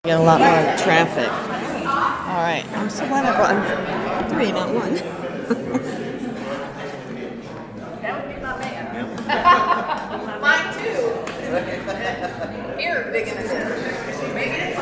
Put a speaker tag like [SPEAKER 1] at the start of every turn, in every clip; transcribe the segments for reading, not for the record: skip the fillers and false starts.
[SPEAKER 1] Get a lot more traffic. All right, I'm so glad I bought 3, not 1.
[SPEAKER 2] That would be my man. Mine too. Here, big in a bit. Maybe it's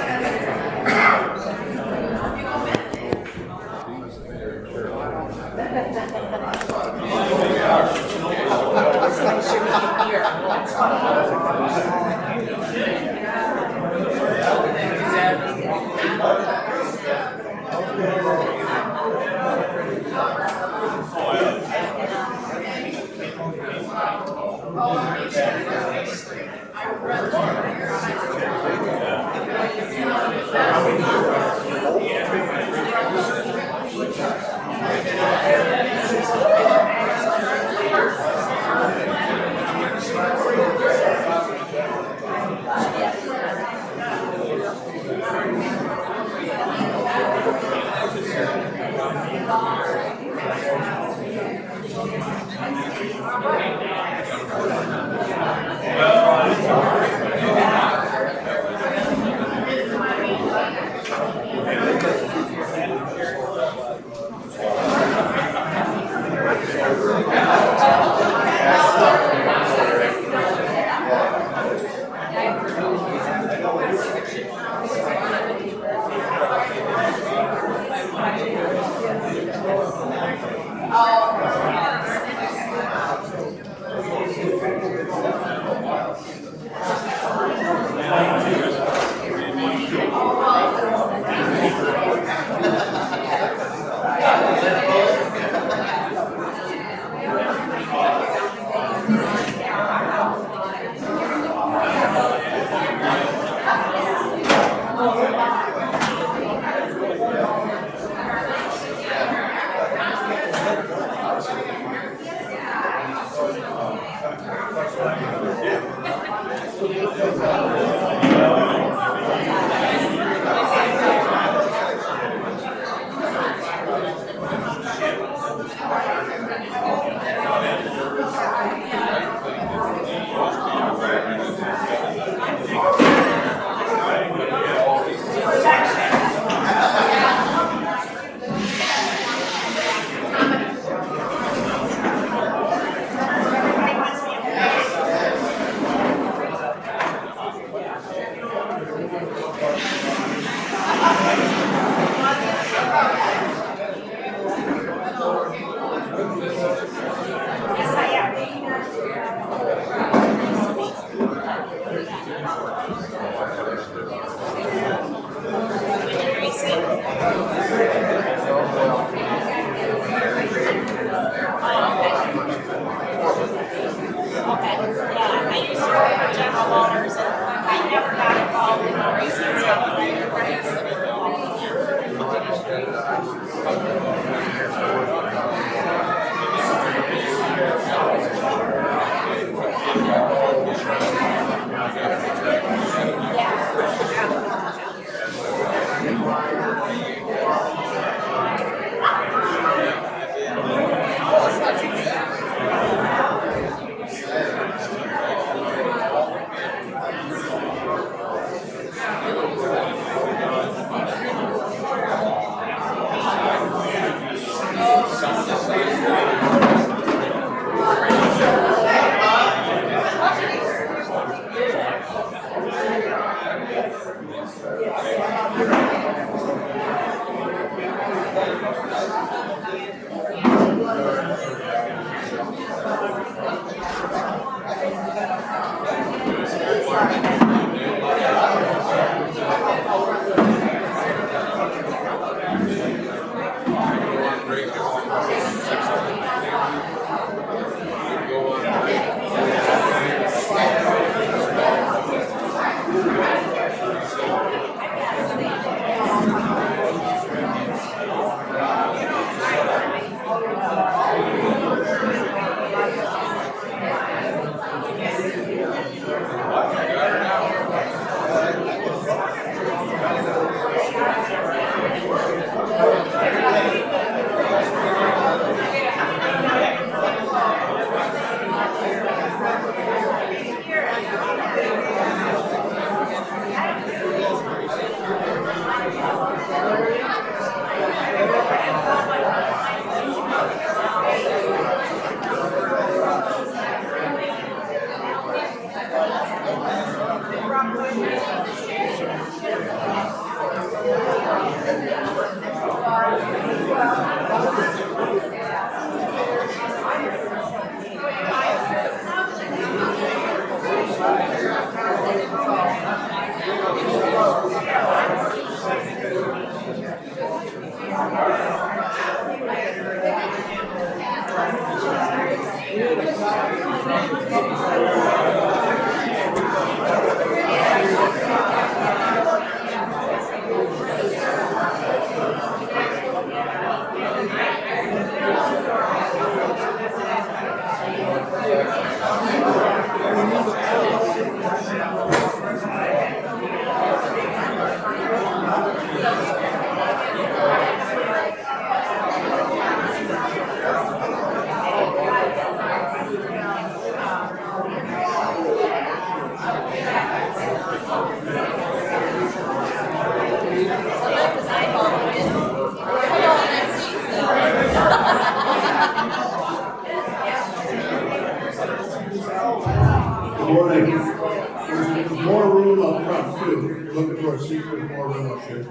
[SPEAKER 3] was more than what should.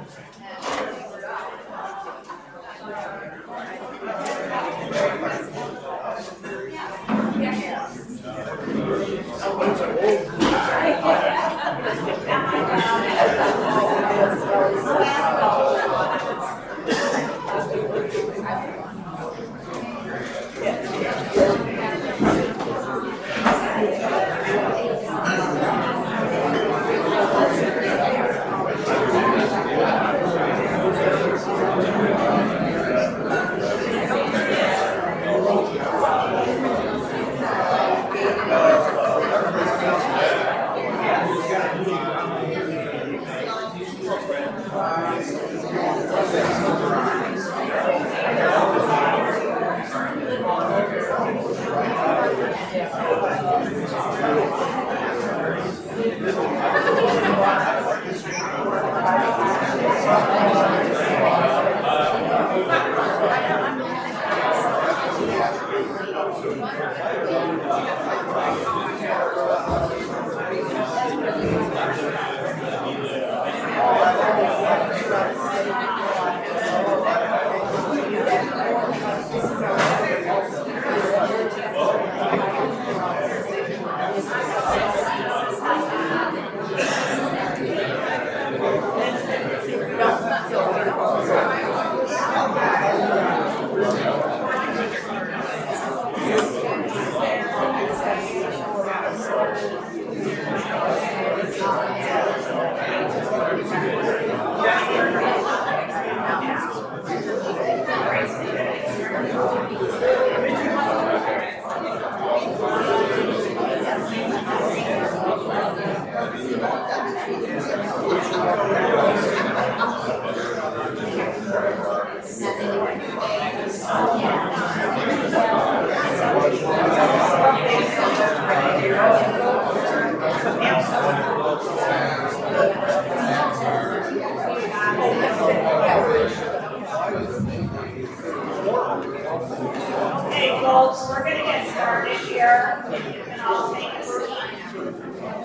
[SPEAKER 4] Okay, folks, we're gonna get started here. If you can all take a seat.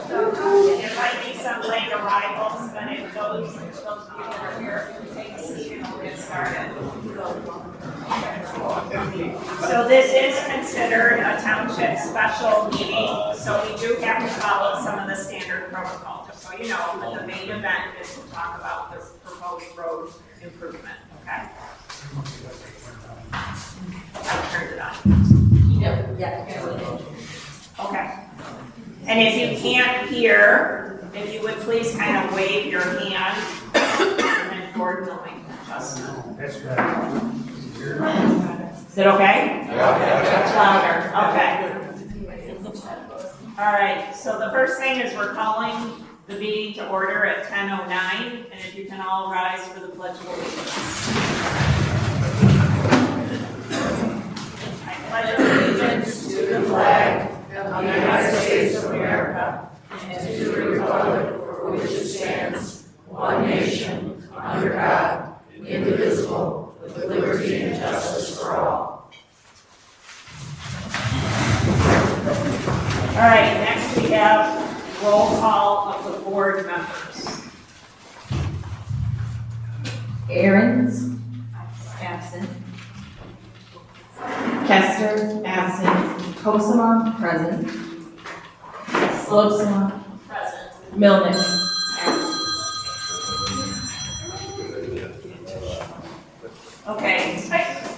[SPEAKER 4] There might be some late arrivals, but if those people are here, take a seat and we'll get started. So this is considered a township special meeting, so we do have to follow some of the standard protocol, just so you know. But the main event is to talk about this proposed road improvement, okay? I've turned it on. Okay. And if you can't hear, if you would please kind of wave your hand, and then Gordon will make an adjustment.
[SPEAKER 3] That's right.
[SPEAKER 4] Is it okay? Much louder, okay. All right, so the first thing is we're calling the meeting to order at 10:09, and if you can all rise for the pledge of allegiance. I pledge allegiance
[SPEAKER 5] to the flag of the United States of America and to the republic for which it stands, one nation, under God, indivisible, with liberty and justice for all.
[SPEAKER 4] All right, next we have roll call of the board members.
[SPEAKER 6] Aaron's absent. Kester absent. Kosama present. Slopsama
[SPEAKER 4] Present.
[SPEAKER 6] Milnick absent.
[SPEAKER 4] Okay,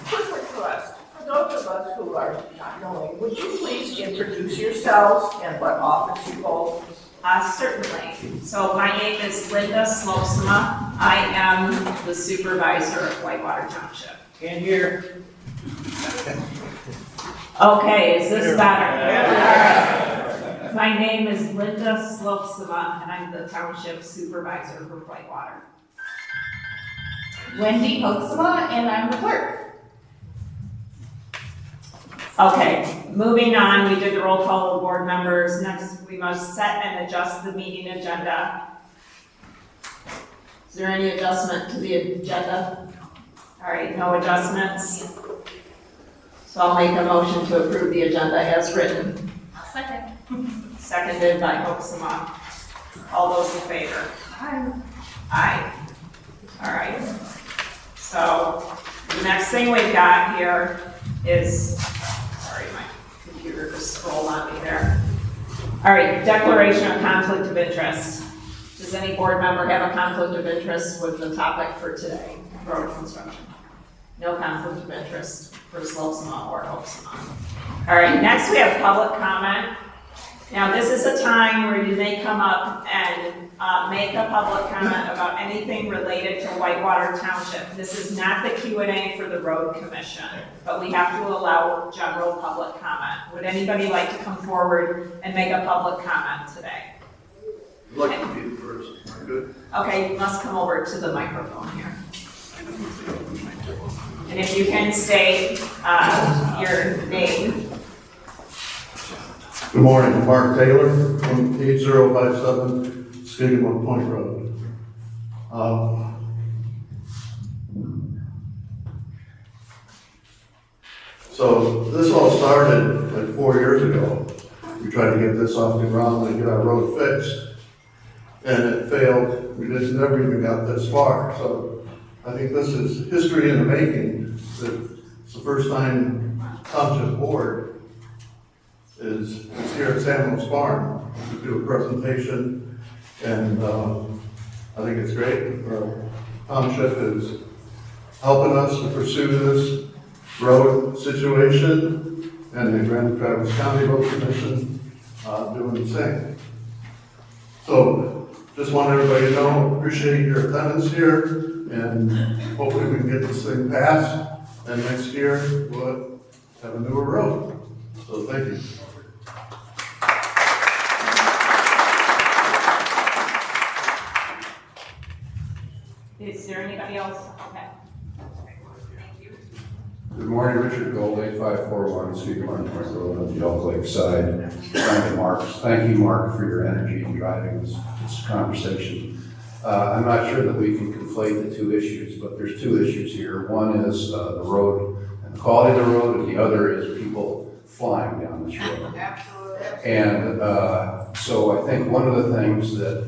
[SPEAKER 2] Quick request, for those of us who are not knowing, would you please introduce yourselves and what office you hold?
[SPEAKER 4] certainly. So my name is Linda Slopsama. I am the supervisor of Whitewater Township.
[SPEAKER 3] Can't hear.
[SPEAKER 4] Okay, is this better? My name is Linda Slopsama, and I'm the township supervisor for Whitewater.
[SPEAKER 6] Wendy Hoaxama, and I'm the clerk.
[SPEAKER 4] Okay, moving on, we did the roll call of board members. Next, we must set and adjust the meeting agenda. Is there any adjustment to the agenda? All right, no adjustments. So I'll make a motion to approve the agenda as written.
[SPEAKER 6] Second.
[SPEAKER 4] Seconded by Hoaxama. All those in favor? Aye. All right. So the next thing we've got here is, sorry, my computer just scrolled on me there. All right, declaration of conflict of interest. Does any board member have a conflict of interest with the topic for today, road construction? No conflict of interest for Slopesma or Hopesma. All right, next we have public comment. Now, this is a time where you may come up and make a public comment about anything related to Whitewater Township. This is not the Q&A for the road commission, but we have to allow general public comment. Would anybody like to come forward and make a public comment today?
[SPEAKER 3] I'd like to be the first. Good.
[SPEAKER 4] Okay, you must come over to the microphone here. And if you can state your name.
[SPEAKER 3] Good morning, Mark Taylor from 8057 Skidmore Point Road. So this all started like 4 years ago. We tried to get this off the ground and get our road fixed, and it failed. We just never even got this far. So I think this is history in the making. It's the first time Township Board is here at Samuel's Farm to do a presentation, and I think it's great. Our township is helping us to pursue this road situation, and the Grand Traverse County Road Commission doing the same. So just want everybody to know, appreciate your attendance here, and hopefully we can get this thing passed, and next year we'll have a newer road. So thank you.
[SPEAKER 4] Is there anybody else? Okay. Thank you.
[SPEAKER 7] Good morning, Richard Gold, 8541 Skidmore Point Road on the Elk Lake side. Thank you, Mark, for your energy in driving this conversation. I'm not sure that we can conflate the two issues, but there's two issues here. One is the road and the quality of the road, and the other is people flying down this road.
[SPEAKER 2] Absolutely.
[SPEAKER 7] And so I think one of the things that,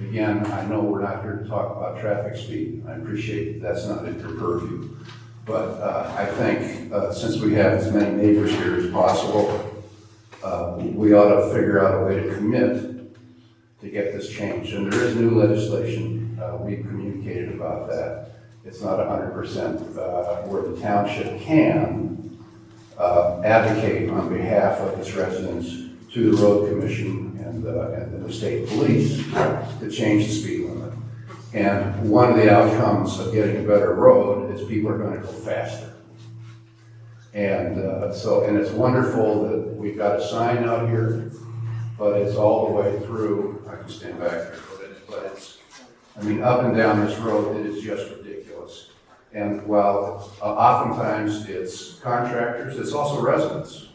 [SPEAKER 7] again, I know we're not here to talk about traffic speed. I appreciate that's not in your purview. But I think since we have as many neighbors here as possible, we ought to figure out a way to commit to get this changed. And there is new legislation. We've communicated about that. It's not 100% where the township can advocate on behalf of its residents to the road commission and the state police to change the speed limit. And one of the outcomes of getting a better road is people are going to go faster. And and it's wonderful that we've got a sign out here, but it's all the way through. I can stand back there, but it's I mean, up and down this road, it is just ridiculous. And while oftentimes it's contractors, it's also residents.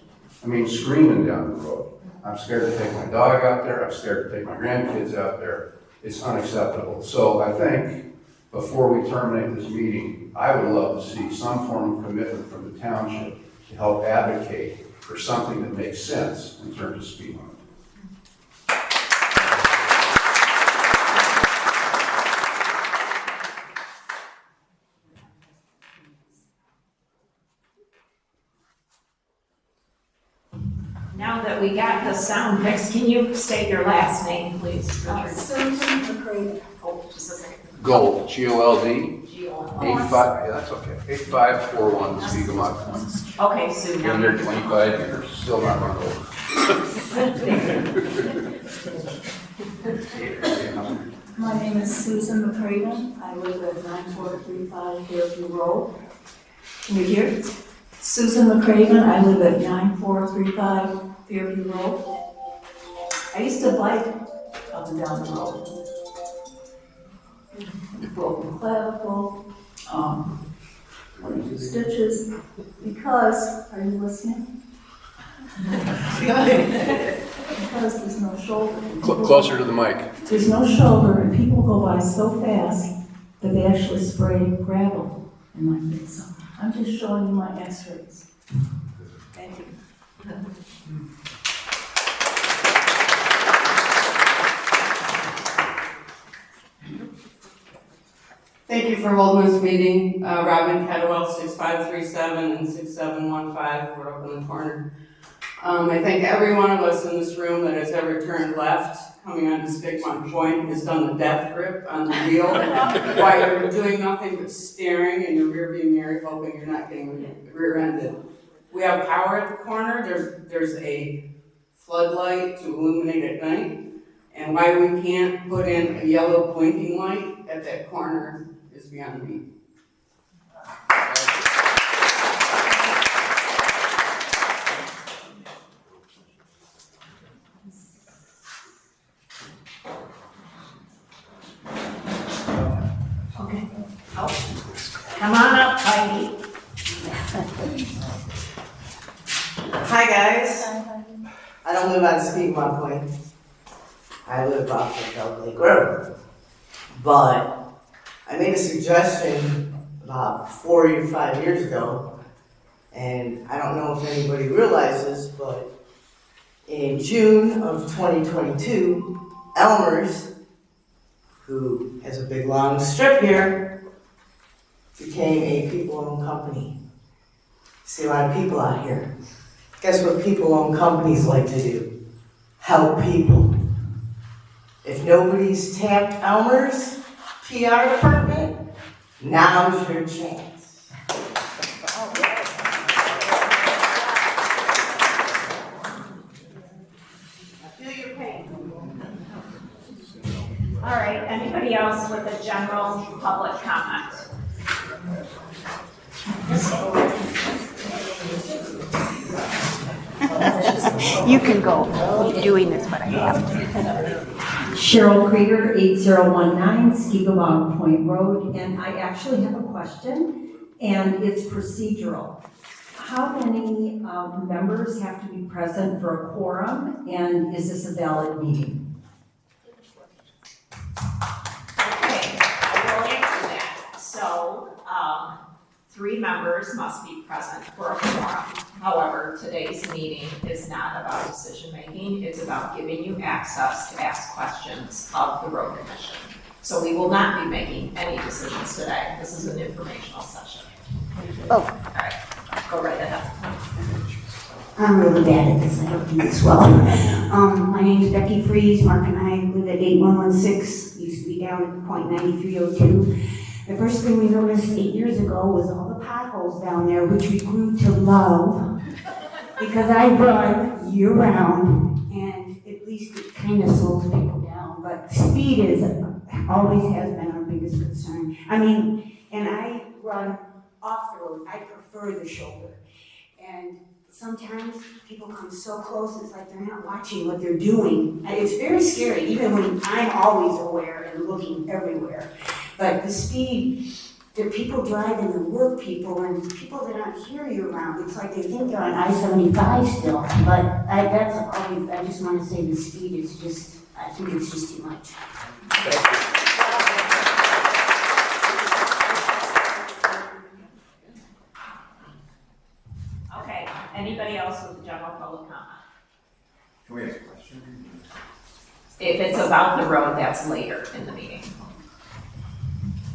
[SPEAKER 7] I mean, screaming down the road. I'm scared to take my dog out there. I'm scared to take my grandkids out there. It's unacceptable. So I think before we terminate this meeting, I would love to see some form of commitment from the township to help advocate for something that makes sense in terms of speed limit.
[SPEAKER 4] Now that we got the sound fixed, can you state your last name, please, Richard?
[SPEAKER 8] Susan McCray.
[SPEAKER 4] Oh, just a second.
[SPEAKER 7] Gold, G-O-L-D,
[SPEAKER 4] Gio.
[SPEAKER 7] 85, yeah, that's okay, 8541 Skidmore.
[SPEAKER 4] Okay, Sue, now.
[SPEAKER 7] Been there 25 years, still not run over.
[SPEAKER 8] My name is Susan McCraven. I live at 9435 Fairview Road. Can you hear? Susan McCraven. I live at 9435 Fairview Road. I used to bike up and down the road. Broken clavicle, stitches, because, are you listening? Because there's no shoulder.
[SPEAKER 7] Closer to the mic.
[SPEAKER 8] There's no shoulder, and people go by so fast that they actually spray gravel in my face. So I'm just showing you my x-rays. Thank you.
[SPEAKER 9] Thank you for holding this meeting. Robin Cadwell, 6537 and 6715, we're up in the corner. I think every one of us in this room that has ever turned left, coming onto Spickmont Point, has done the death grip on the wheel while you're doing nothing but staring in your rearview mirror, hoping you're not getting rear-ended. We have power at the corner. There's a floodlight to illuminate at night. And why we can't put in a yellow blinking light at that corner is beyond me.
[SPEAKER 4] Okay. Oh, come on up, Heidi.
[SPEAKER 10] Hi guys. I don't live on Speedmont Point. I live off of Bell Lake Road. But I made a suggestion about 4 or 5 years ago, and I don't know if anybody realizes, but in June of 2022, Elmer's, who has a big long strip here, became a people-owned company. See a lot of people out here. Guess what people-owned companies like to do? Help people. If nobody's tapped Elmer's PR department, now's your chance. I feel your pain.
[SPEAKER 4] All right, anybody else with a general public comment?
[SPEAKER 11] You can go. Keep doing this, but I have to.
[SPEAKER 12] Cheryl Krieger, 8019 Skikawam Point Road, and I actually have a question, and it's procedural. How many members have to be present for a quorum, and is this a valid meeting?
[SPEAKER 4] Okay, I will answer that. So, 3 members must be present for a quorum. However, today's meeting is not about decision-making, it's about giving you access to ask questions of the road commission. So we will not be making any decisions today. This is an informational session.
[SPEAKER 11] Oh.
[SPEAKER 4] All right, go right ahead.
[SPEAKER 13] I'm really bad at this, I don't do this well. My name is Becky Freeze, Mark and I live at 8116, used to be down at point 9302. The first thing we noticed 8 years ago was all the potholes down there, which we grew to love, because I run year-round, and at least it kind of slows people down, but speed always has been our biggest concern. I mean, and I run off the road, I prefer the shoulder, and sometimes people come so close, it's like they're not watching what they're doing. And it's very scary, even when I'm always aware and looking everywhere. But the speed that people drive and the work people and people that aren't here year-round, it's like they think they're on I-75 still. But I just want to say the speed is just, I think it's just too much.
[SPEAKER 4] Okay, anybody else with a general public comment?
[SPEAKER 14] Can we ask a question?
[SPEAKER 4] If it's about the road, that's later in the meeting.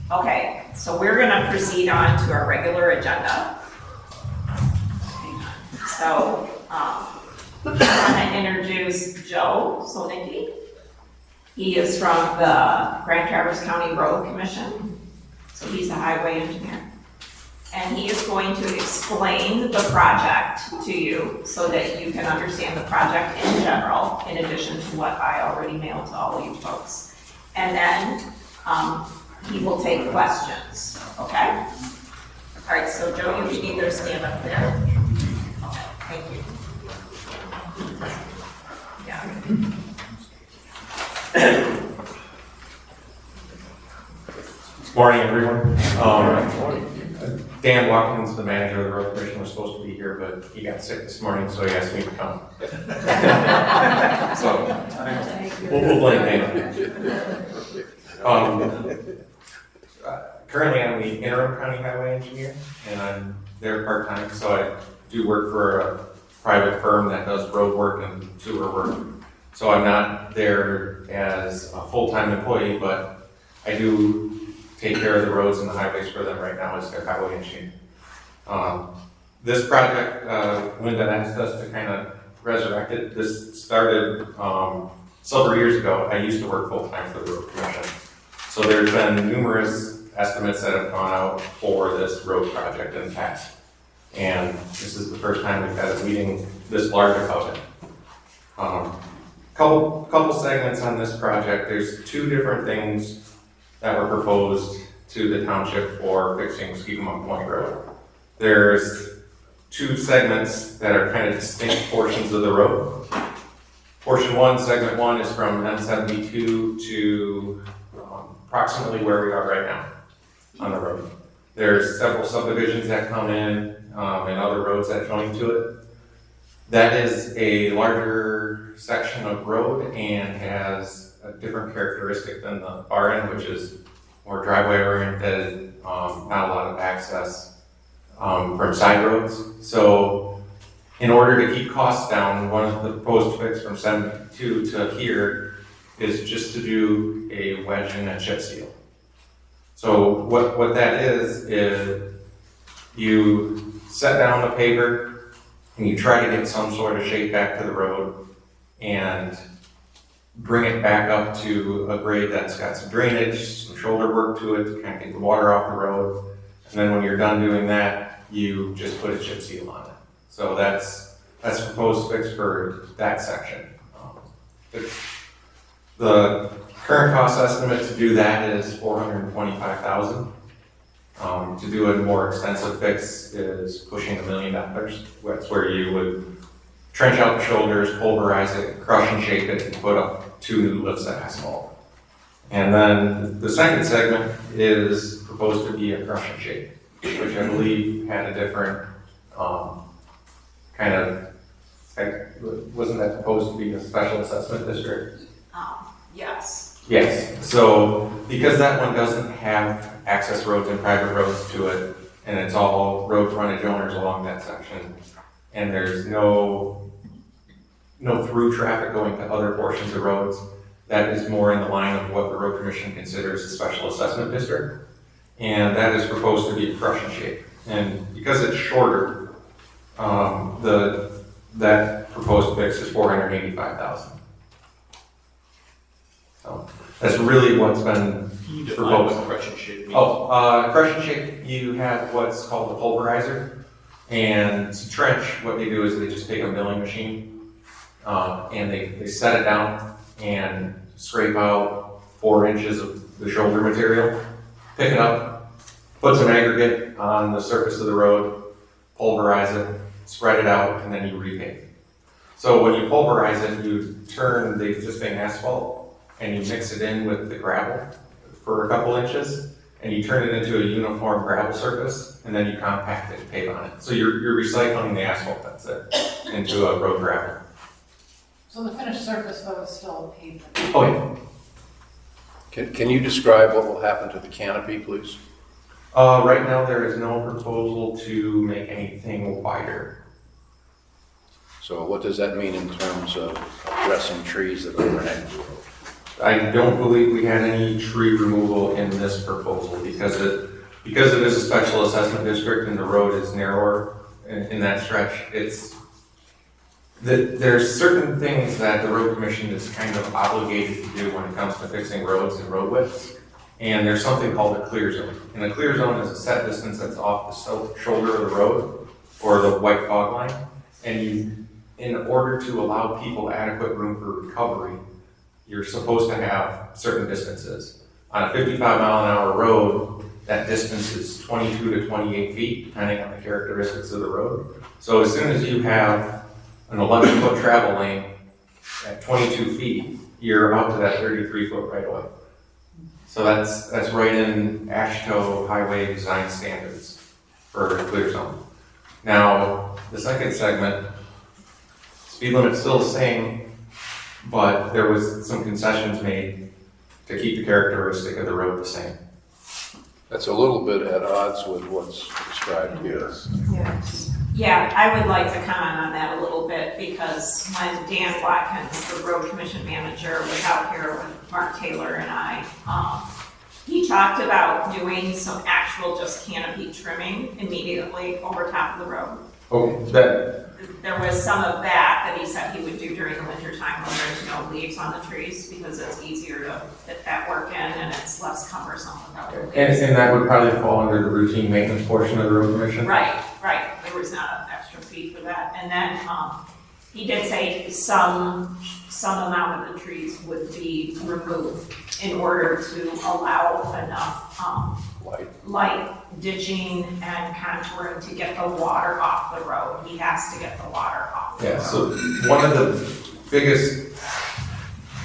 [SPEAKER 4] Okay, so we're gonna proceed on to our regular agenda. So, I wanna introduce Joe Solnicki. He is from the Grand Traverse County Road Commission, so he's a highway engineer. And he is going to explain the project to you so that you can understand the project in general, in addition to what I already mailed to all of you folks. And then, he will take questions, okay? All right, so Joe, you can either stand up there. Okay, thank you. Yeah.
[SPEAKER 15] Morning, everyone. Dan Watkins, the manager of the road commission, was supposed to be here, but he got sick this morning, so he asked me to come. So, we'll blame Dan. Currently, I'm the interim county highway engineer, and I'm there part-time, so I do work for a private firm that does road work and sewer work. So I'm not there as a full-time employee, but I do take care of the roads and the highways for them right now as their highway engineer. This project, Linda asked us to kind of resurrect it. This started several years ago. I used to work full-time for the road commission. So there's been numerous estimates that have gone out for this road project in the past. And this is the first time we've had a meeting this large about it. Couple segments on this project. There's two different things that were proposed to the township for fixing Skidmore Point Road. There's two segments that are kind of distinct portions of the road. Portion one, segment one, is from M72 to approximately where we are right now on the road. There's several subdivisions that come in and other roads that join to it. That is a larger section of road and has a different characteristic than the far end, which is more driveway oriented, not a lot of access from side roads. So in order to keep costs down, one of the proposed fix from 72 to here is just to do a wedge and a chip seal. So what that is you set down the paver and you try to get some sort of shape back to the road and bring it back up to a grade that's got some drainage, some shoulder work to it to kind of get the water off the road. And then when you're done doing that, you just put a chip seal on it. So that's proposed fix for that section. The current cost estimate to do that is $425,000. To do a more extensive fix is pushing $1 million. That's where you would trench out the shoulders, pulverize it, crush and shape it, and put up 2 new lifts of asphalt. And then the second segment is proposed to be a crush and shape, which I believe had a different wasn't that supposed to be a special assessment district?
[SPEAKER 4] Yes.
[SPEAKER 15] Yes, so because that one doesn't have access roads and private roads to it, and it's all road frontage owners along that section, and there's no through traffic going to other portions of roads, that is more in the line of what the road commission considers a special assessment district. And that is proposed to be a crush and shape. And because it's shorter, that proposed fix is $485,000. So that's really what's been proposed.
[SPEAKER 16] Crush and shape.
[SPEAKER 15] Crush and shape, you have what's called a pulverizer. And to trench, what they do is they just take a milling machine and they set it down and scrape out 4 inches of the shoulder material, pick it up, put some aggregate on the surface of the road, pulverize it, spread it out, and then you repave. So when you pulverize it, you turn the existing asphalt and you mix it in with the gravel for a couple inches, and you turn it into a uniform gravel surface, and then you compact it and pave on it. So you're recycling the asphalt that's there into a road gravel.
[SPEAKER 2] So the finished surface though is still pavement?
[SPEAKER 15] Oh yeah.
[SPEAKER 16] Can you describe what will happen to the canopy, please?
[SPEAKER 15] Right now there is no proposal to make anything wider.
[SPEAKER 16] So what does that mean in terms of addressing trees that overhang the road?
[SPEAKER 15] I don't believe we had any tree removal in this proposal because it is a special assessment district and the road is narrower in that stretch. There's certain things that the road commission is kind of obligated to do when it comes to fixing roads and road widths. And there's something called a clear zone. And a clear zone is a set distance that's off the shoulder of the road or the white fog line. And in order to allow people adequate room for recovery, you're supposed to have certain distances. On a 55-mile-an-hour road, that distance is 22 to 28 feet, depending on the characteristics of the road. So as soon as you have an 11-foot travel lane at 22 feet, you're up to that 33-foot right-of-way. So that's right in AASHTO highway design standards for a clear zone. Now, the second segment, speed limit's still the same, but there was some concessions made to keep the characteristic of the road the same.
[SPEAKER 16] That's a little bit at odds with what's described here.
[SPEAKER 4] Yes. Yeah, I would like to comment on that a little bit because when Dan Watkins, the road commission manager, was out here with Mark Taylor and I, He talked about doing some actual just canopy trimming immediately over top of the road.
[SPEAKER 15] Okay, that,
[SPEAKER 4] There was some of that he said he would do during the winter time when there's no leaves on the trees, because it's easier to fit that work in and it's less cumbersome without the leaves.
[SPEAKER 15] and that would probably fall under the routine maintenance portion of the road commission?
[SPEAKER 4] Right. There was not an extra fee for that. And then, he did say some amount of the trees would be removed in order to allow enough, light ditching and contouring to get the water off the road. He has to get the water off the road.
[SPEAKER 15] Yeah, so one of the biggest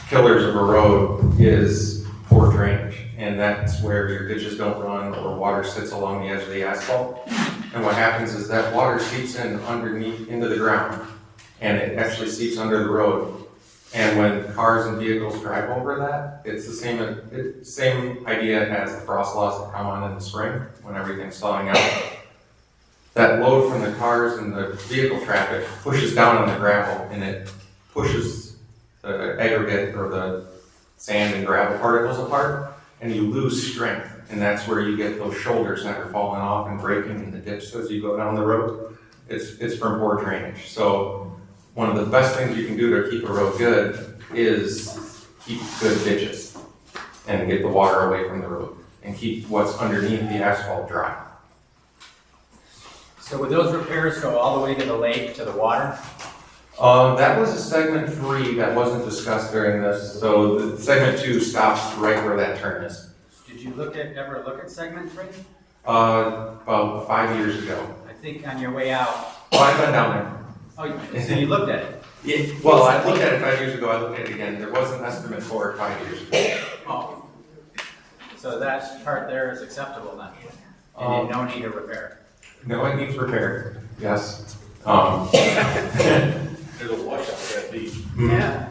[SPEAKER 15] killers of a road is poor drainage. And that's where your ditches don't run or water sits along the edge of the asphalt. And what happens is that water seeps in underneath into the ground, and it actually seeps under the road. And when cars and vehicles drive over that, it's the same idea as the frost laws that come on in the spring when everything's thawing out. That load from the cars and the vehicle traffic pushes down on the gravel, and it pushes the aggregate or the sand and gravel particles apart, and you lose strength. And that's where you get those shoulders that are falling off and breaking in the ditch as you go down the road. It's from poor drainage. So one of the best things you can do to keep a road good is keep good ditches and get the water away from the road and keep what's underneath the asphalt dry.
[SPEAKER 17] So would those repairs go all the way to the lake, to the water?
[SPEAKER 15] That was a segment 3 that wasn't discussed during this. So the segment 2 stops right where that turn is.
[SPEAKER 17] Did you ever look at segment 3?
[SPEAKER 15] About 5 years ago.
[SPEAKER 17] I think on your way out.
[SPEAKER 15] Oh, I've been down there.
[SPEAKER 17] Oh, so you looked at it?
[SPEAKER 15] Yeah, well, I looked at it 5 years ago, I looked at it again. There was an estimate for it 5 years ago.
[SPEAKER 17] Oh. So that part there is acceptable then? And you don't need a repair?
[SPEAKER 15] No, it needs repair, yes.
[SPEAKER 16] There's a washout at that beach.
[SPEAKER 4] Yeah.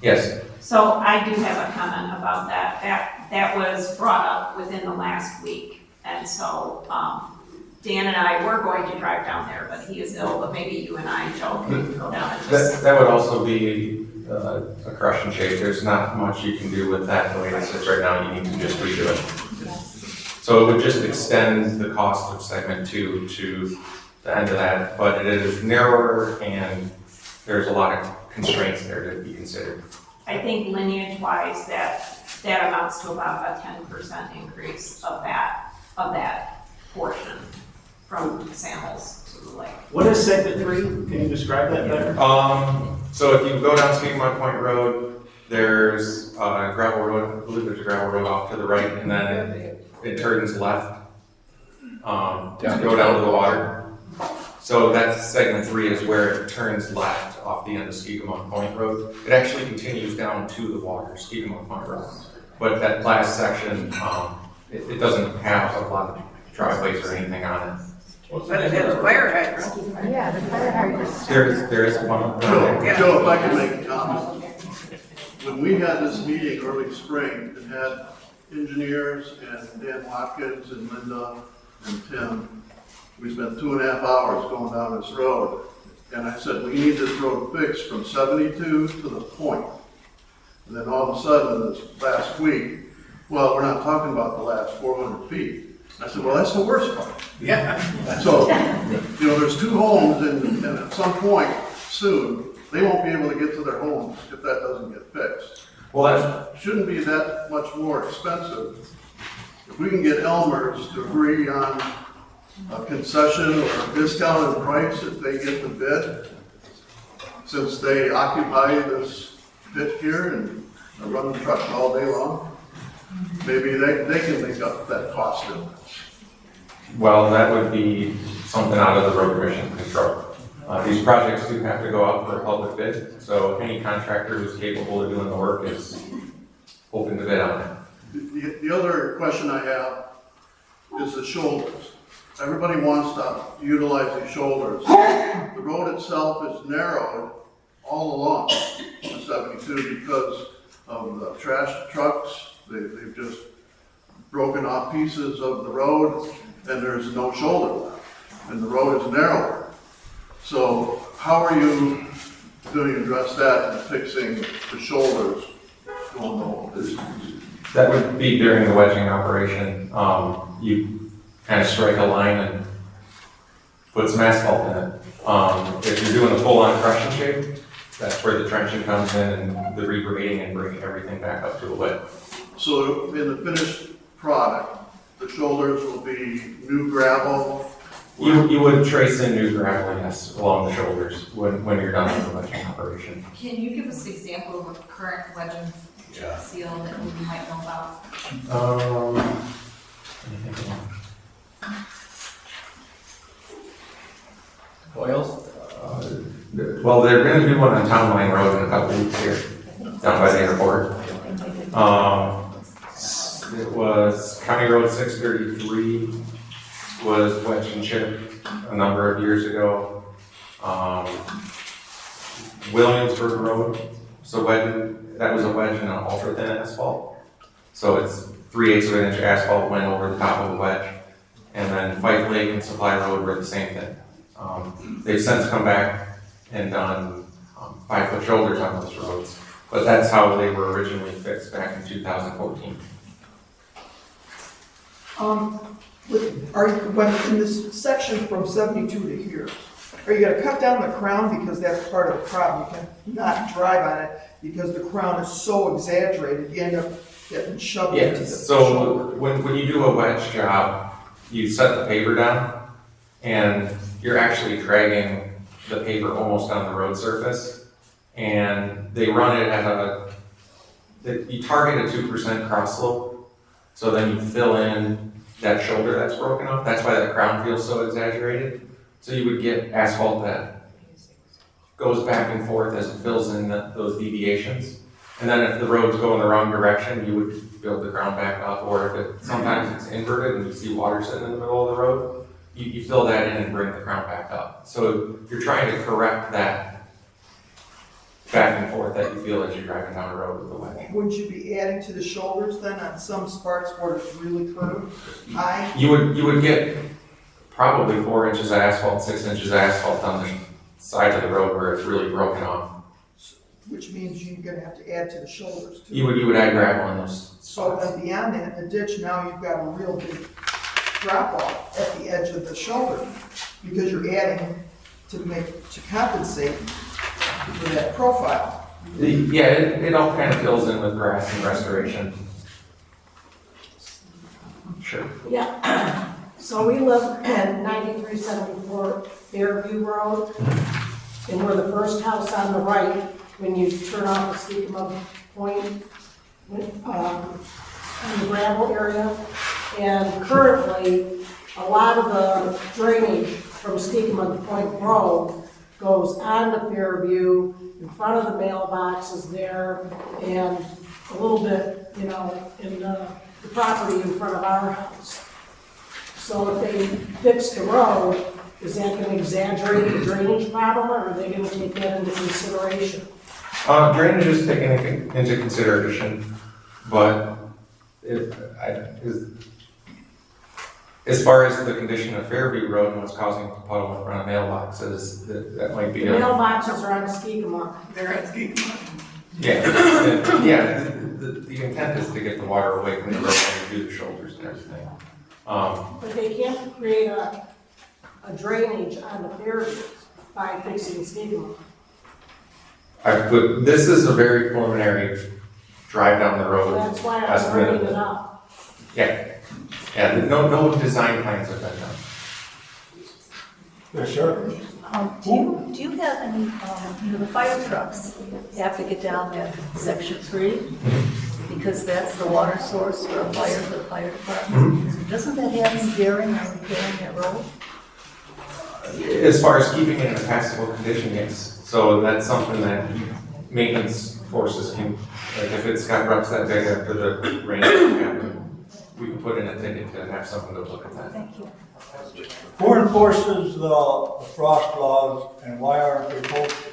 [SPEAKER 15] Yes.
[SPEAKER 4] So I do have a comment about that. That was brought up within the last week. And so, Dan and I were going to drive down there, but he is ill, but maybe you and I, Joe, can go down and just.
[SPEAKER 15] That would also be a crush and shake. There's not much you can do with that the way it sits right now. You need to just redo it. So it would just extend the cost of segment 2 to the end of that, but it is narrower and there's a lot of constraints there to be considered.
[SPEAKER 4] I think lineage-wise, that amounts to about a 10% increase of that portion from Samuels to the lake.
[SPEAKER 17] What is segment 3? Can you describe that better?
[SPEAKER 15] So if you go down Skidmore Point Road, there's a gravel road, I believe there's a gravel road off to the right, and then it turns left to go down to the water. So that's segment 3 is where it turns left off the end of Skidmore Point Road. It actually continues down to the water, Skidmore Point Road. But that last section, it doesn't have a lot of driveways or anything on it.
[SPEAKER 2] But it has fire hydrants.
[SPEAKER 11] Yeah, the fire hydrants.
[SPEAKER 15] There is one.
[SPEAKER 3] Joe, if I can make a comment. When we had this meeting early spring, it had engineers and Dan Watkins and Linda and Tim. We spent 2.5 hours going down this road. And I said, we need this road fixed from 72 to the point. And then all of a sudden, this last week, well, we're not talking about the last 400 feet. I said, well, that's the worst part.
[SPEAKER 2] Yeah.
[SPEAKER 3] So, there's 2 homes and at some point soon, they won't be able to get to their homes if that doesn't get fixed.
[SPEAKER 15] Well,
[SPEAKER 3] that shouldn't be that much more expensive. If we can get Elmer's to agree on a concession or a discounted price if they get the bid, since they occupy this pit here and run the truck all day long, maybe they can make up that cost difference.
[SPEAKER 15] Well, that would be something out of the road commission control. These projects do have to go out for a public bid, so any contractor who's capable of doing the work is open to bid on it.
[SPEAKER 3] The other question I have is the shoulders. Everybody wants to utilize these shoulders. The road itself is narrowed all along the 72 because of the trash trucks. They've just broken off pieces of the road and there's no shoulder left. And the road is narrower. So how are you going to address that and fixing the shoulders going the whole distance?
[SPEAKER 15] That would be during the wedging operation. You kind of strike a line and put some asphalt in it. If you're doing a full-on crushing shape, that's where the trenching comes in and the regrading and bringing everything back up to a width.
[SPEAKER 3] So in the finished product, the shoulders will be new gravel?
[SPEAKER 15] You would trace in new gravel, yes, along the shoulders when you're done with the wedging operation.
[SPEAKER 2] Can you give us an example of a current legend seal that we might know about?
[SPEAKER 15] Let me think about
[SPEAKER 17] Oils?
[SPEAKER 15] Well, they're gonna do one on Town Line Road in a couple weeks here, down by the airport. It was County Road 633 was wedge and chip a number of years ago. Williamsburg Road, so that was a wedge and an ultra thin asphalt. So it's 3/8 of an inch asphalt went over the top of a wedge. And then Fife Lake and Supply Road were the same thing. They've since come back and done 5-foot shoulders on those roads, but that's how they were originally fixed back in 2014.
[SPEAKER 18] When in this section from 72 to here, are you gonna cut down the crown because that's part of the problem? You cannot drive on it because the crown is so exaggerated, you end up getting shoved into the
[SPEAKER 15] So when you do a wedge job, you set the paver down and you're actually dragging the paper almost on the road surface, and they run it at you target a 2% cross slope, so then you fill in that shoulder that's broken off. That's why the crown feels so exaggerated. So you would get asphalt that goes back and forth as it fills in those deviations. And then if the road's going the wrong direction, you would build the crown back up, or if sometimes it's inverted and you see water sitting in the middle of the road, you fill that in and bring the crown back up. So you're trying to correct that back and forth that you feel as you're driving down the road with the wedge.
[SPEAKER 18] Would you be adding to the shoulders then on some parts where it's really curved, high?
[SPEAKER 15] You would get probably 4 inches of asphalt, 6 inches of asphalt on the side of the road where it's really broken off.
[SPEAKER 18] Which means you're gonna have to add to the shoulders too.
[SPEAKER 15] You would add gravel in those.
[SPEAKER 18] So then beyond that, in the ditch, now you've got a real big drop off at the edge of the shoulder because you're adding to compensate for that profile.
[SPEAKER 15] It all kind of fills in with grass and restoration. Sure.
[SPEAKER 19] Yeah, so we live at 9374 Fairview Road, and we're the first house on the right when you turn off the Skikuma Point in the gravel area. And currently, a lot of the drainage from Skikuma Point Road goes on to Fairview, in front of the mailboxes there, and a little bit, in the property in front of our house. So if they fix the road, is that gonna exaggerate the drainage problem, or are they gonna take that into consideration?
[SPEAKER 15] Drainage is taken into consideration, but as far as the condition of Fairview Road and what's causing the puddle in front of mailboxes, that might be
[SPEAKER 19] The mailboxes are on Skikuma.
[SPEAKER 18] They're at Skikuma.
[SPEAKER 15] The intent is to get the water away from the road and do the shoulders and everything.
[SPEAKER 19] But they can't create a drainage on the Fairview by fixing Skikuma.
[SPEAKER 15] This is a very preliminary drive down the road.
[SPEAKER 19] So that's why I'm
[SPEAKER 15] estimate.
[SPEAKER 19] bringing it up.
[SPEAKER 15] Yeah, no design plans have been done.
[SPEAKER 20] Yes, sir.
[SPEAKER 21] Do you have any, the fire trucks have to get down that section 3? Because that's the water source for a fire for the fire department. Doesn't that have any bearing on repairing that road?
[SPEAKER 15] As far as keeping it in a passable condition, yes. So that's something that maintenance forces can, like if it's got ruts that big after the rain happened, we can put in a ticket to have someone go look at that.
[SPEAKER 21] Thank you.
[SPEAKER 20] Who enforces the frost laws and why aren't they posted?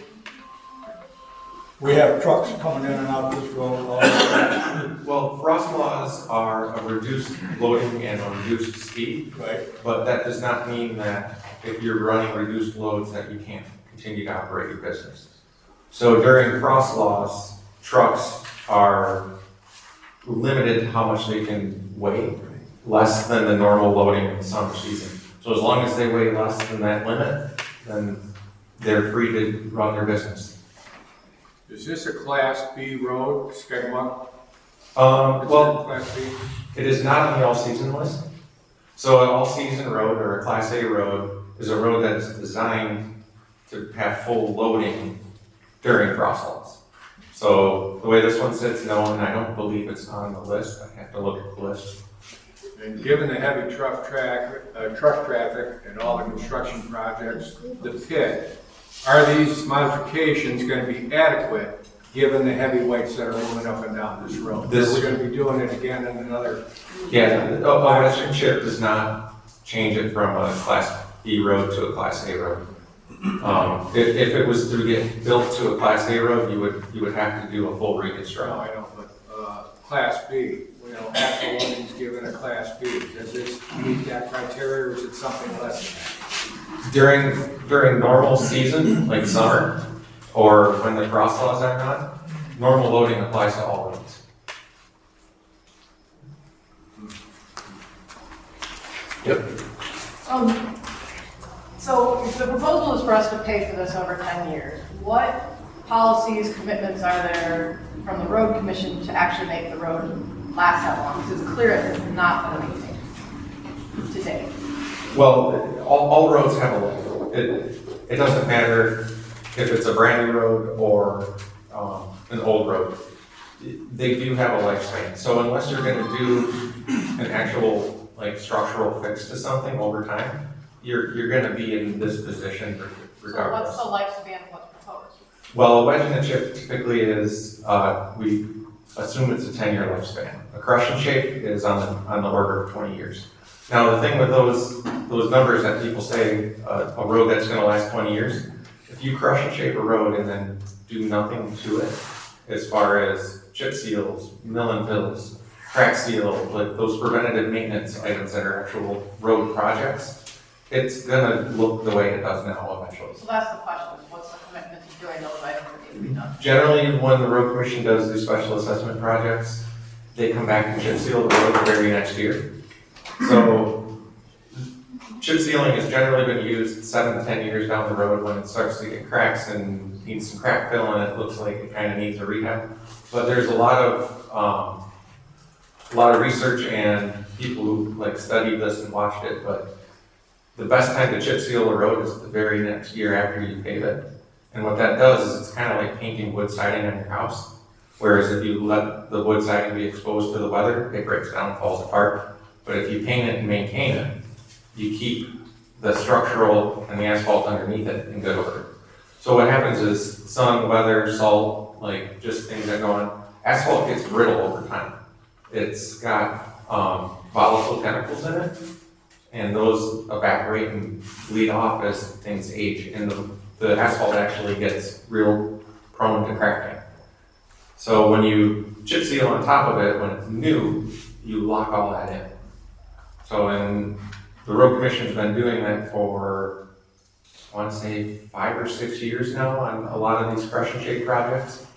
[SPEAKER 20] We have trucks coming in and out this road all the time.
[SPEAKER 15] Well, frost laws are a reduced loading and a reduced speed.
[SPEAKER 20] Right.
[SPEAKER 15] But that does not mean that if you're running reduced loads that you can't continue to operate your business. So during frost laws, trucks are limited to how much they can weigh, less than the normal loading in the summer season. So as long as they weigh less than that limit, then they're free to run their business.
[SPEAKER 1] Is this a Class B road, Skagwalk?
[SPEAKER 15] Well,
[SPEAKER 1] Class B?
[SPEAKER 15] it is not on the all-season list. So an all-season road or a Class A road is a road that is designed to have full loading during frost laws. So the way this one sits, no, and I don't believe it's on the list. I have to look at the list.
[SPEAKER 1] And given the heavy truck traffic and all the construction projects, the pit, are these modifications going to be adequate given the heavy weights that are moving up and down this road? We're going to be doing it again in another.
[SPEAKER 15] Yeah, the Western Chip does not change it from a Class B road to a Class A road. If it was to get built to a Class A road, you would have to do a full reconstruction.
[SPEAKER 1] No, I know, but Class B, axle loading's given a Class B. Does this meet that criteria, or is it something less?
[SPEAKER 15] During normal season, like summer, or when the frost laws are on, normal loading applies to all roads. Yep.
[SPEAKER 2] So if the proposal is for us to pay for this over 10 years, what policies, commitments are there from the road commission to actually make the road last that long? Because it's clear it has not been anything to date.
[SPEAKER 15] Well, all roads have a life. It doesn't matter if it's a brand new road or an old road. They do have a lifespan. So unless you're going to do an actual structural fix to something over time, you're going to be in this position regardless.
[SPEAKER 2] So what's the lifespan of what's proposed?
[SPEAKER 15] Well, a wedge in the chip typically is, we assume it's a 10-year lifespan. A crush and shape is on the order of 20 years. Now, the thing with those numbers that people say, a road that's going to last 20 years, if you crush and shape a road and then do nothing to it, as far as chip seals, mill and fills, crack seal, like those preventative maintenance items that are actual road projects, it's going to look the way it does now eventually.
[SPEAKER 2] So that's the question, is what's the commitment to doing those items that need to be done?
[SPEAKER 15] Generally, when the road commission does these special assessment projects, they come back and chip seal the road the very next year. So chip sealing has generally been used 7 to 10 years down the road when it starts to get cracks and needs some crack fill and it looks like it kind of needs a rehab. But there's a lot of research and people who studied this and watched it, but the best time to chip seal a road is the very next year after you pave it. And what that does is it's kind of like painting wood siding on your house. Whereas if you let the wood siding be exposed to the weather, it breaks down, falls apart. But if you paint it and maintain it, you keep the structural and the asphalt underneath it in good order. So what happens is sun, weather, salt, just things that go on, asphalt gets brittle over time. It's got volatile chemicals in it, and those evaporate and bleed off as things age, and the asphalt actually gets real prone to cracking. So when you chip seal on top of it, when it's new, you lock all that in. So the road commission's been doing that for, I want to say 5 or 6 years now on a lot of these crush and shape projects.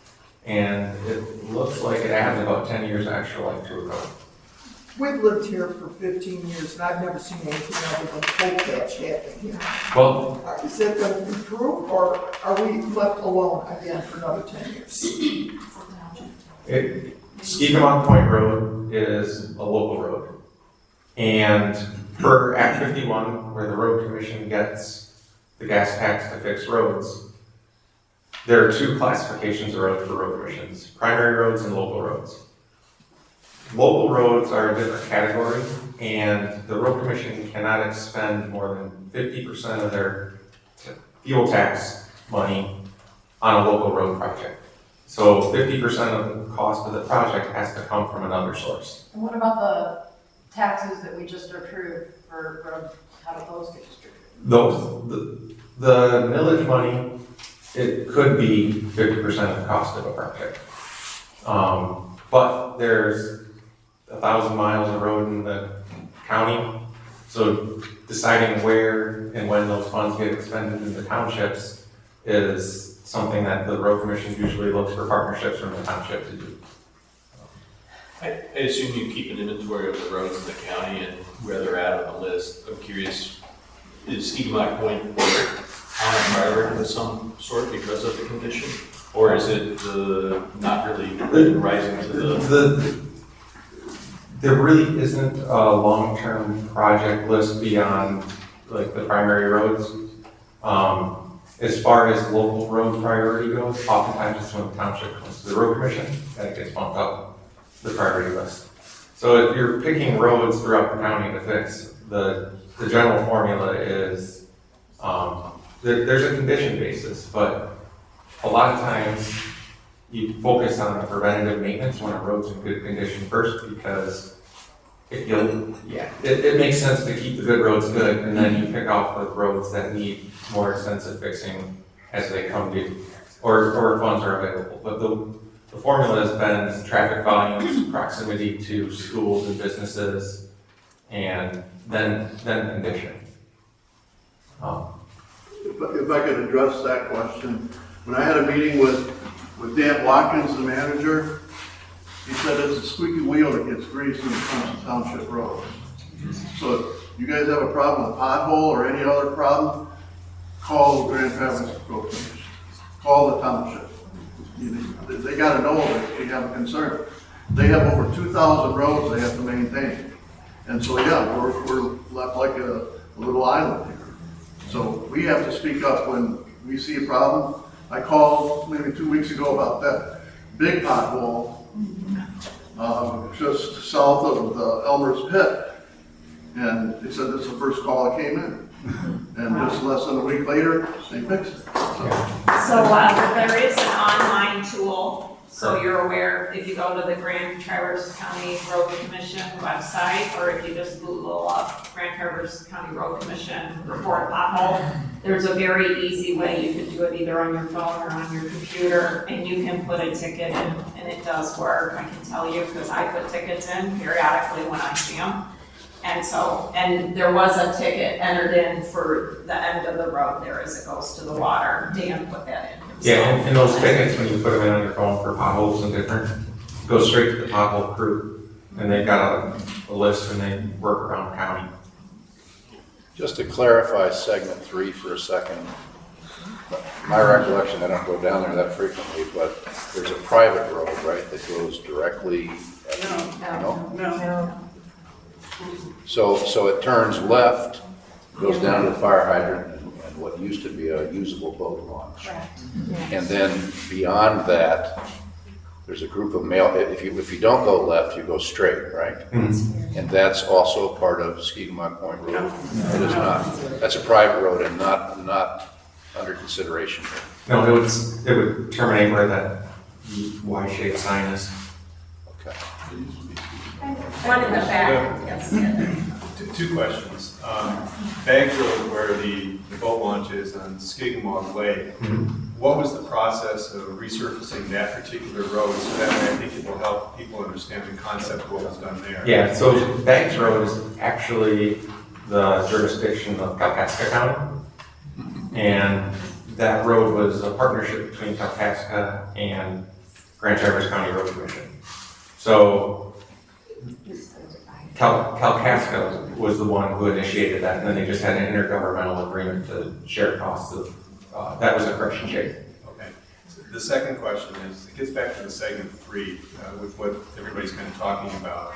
[SPEAKER 15] And it looks like it adds about 10 years extra life to a road.
[SPEAKER 18] We've lived here for 15 years and I've never seen anything other than coal patch happen here.
[SPEAKER 15] Well,
[SPEAKER 18] is that going to improve or are we left alone again for another 10 years?
[SPEAKER 15] Skikemont Point Road is a local road. And per Act 51, where the road commission gets the gas tax to fix roads, there are 2 classifications of roads for road commissions, primary roads and local roads. Local roads are a different category, and the road commission cannot expend more than 50% of their fuel tax money on a local road project. So 50% of the cost of the project has to come from another source.
[SPEAKER 2] And what about the taxes that we just approved for roads? How do those get distributed?
[SPEAKER 15] The millage money, it could be 50% of the cost of a project. But there's 1,000 miles of road in the county, so deciding where and when those funds get expended in the townships is something that the road commission usually looks for partnerships from the township to do.
[SPEAKER 5] I assume you keep an inventory of the roads in the county and where they're at on the list. I'm curious, is Skidmore Point on a priority of some sort because of the condition? Or is it not really rising to the?
[SPEAKER 15] There really isn't a long-term project list beyond like the primary roads. As far as local road priority goes, oftentimes it's when the township comes to the road commission that it gets bumped up the priority list. So if you're picking roads throughout the county to fix, the general formula is there's a condition basis, but a lot of times you focus on the preventative maintenance when a road's in good condition first, because it makes sense to keep the good roads good, and then you pick off the roads that need more extensive fixing as they come due, or funds are available. But the formula has been traffic volumes, proximity to schools and businesses, and then condition.
[SPEAKER 3] If I could address that question, when I had a meeting with Dan Watkins, the manager, he said it's a squeaky wheel that gets greased when it comes to township roads. So if you guys have a problem with pothole or any other problem, call the Grand Traverse Road Commission. Call the township. They gotta know that you have a concern. They have over 2,000 roads they have to maintain. And so, yeah, we're left like a little island here. So we have to speak up when we see a problem. I called maybe 2 weeks ago about that big pothole just south of the Elmer's Pit. And they said this is the first call that came in. And just less than a week later, they fixed it.
[SPEAKER 4] So there is an online tool, so you're aware, if you go to the Grand Traverse County Road Commission website, or if you just Google up Grand Traverse County Road Commission report pothole, there's a very easy way you can do it either on your phone or on your computer, and you can put a ticket in, and it does work, I can tell you, because I put tickets in periodically when I see them. And there was a ticket entered in for the end of the road there as it goes to the water. Dan put that in himself.
[SPEAKER 15] Yeah, and those tickets, when you put them in on your phone for potholes and different, go straight to the pothole crew. And they've got a list and they work around the county.
[SPEAKER 16] Just to clarify segment 3 for a second, my recollection, I don't go down there that frequently, but there's a private road, right, that goes directly?
[SPEAKER 9] No.
[SPEAKER 16] So it turns left, goes down to the fire hydrant and what used to be a usable boat launch. And then beyond that, there's a group of if you don't go left, you go straight, right?
[SPEAKER 15] Mm-hmm.
[SPEAKER 16] And that's also part of Skidmore Point Road? It is not. That's a private road and not under consideration here.
[SPEAKER 15] No, it would terminate where that Y-shaped sign is.
[SPEAKER 16] Okay.
[SPEAKER 4] One in the back, yes.
[SPEAKER 5] Two questions. Baggs Road, where the boat launch is on Skidmore Way, what was the process of resurfacing that particular road? So that way I think it will help people understand the concept of what was done there.
[SPEAKER 15] Yeah, so Baggs Road is actually the jurisdiction of Kalkaska County. And that road was a partnership between Kalkaska and Grand Traverse County Road Commission. So Kalkaska was the one who initiated that, and then they just had an intergovernmental agreement to share costs of, that was a correction shape.
[SPEAKER 5] Okay. So the second question is, it gets back to the segment 3 with what everybody's kind of talking about.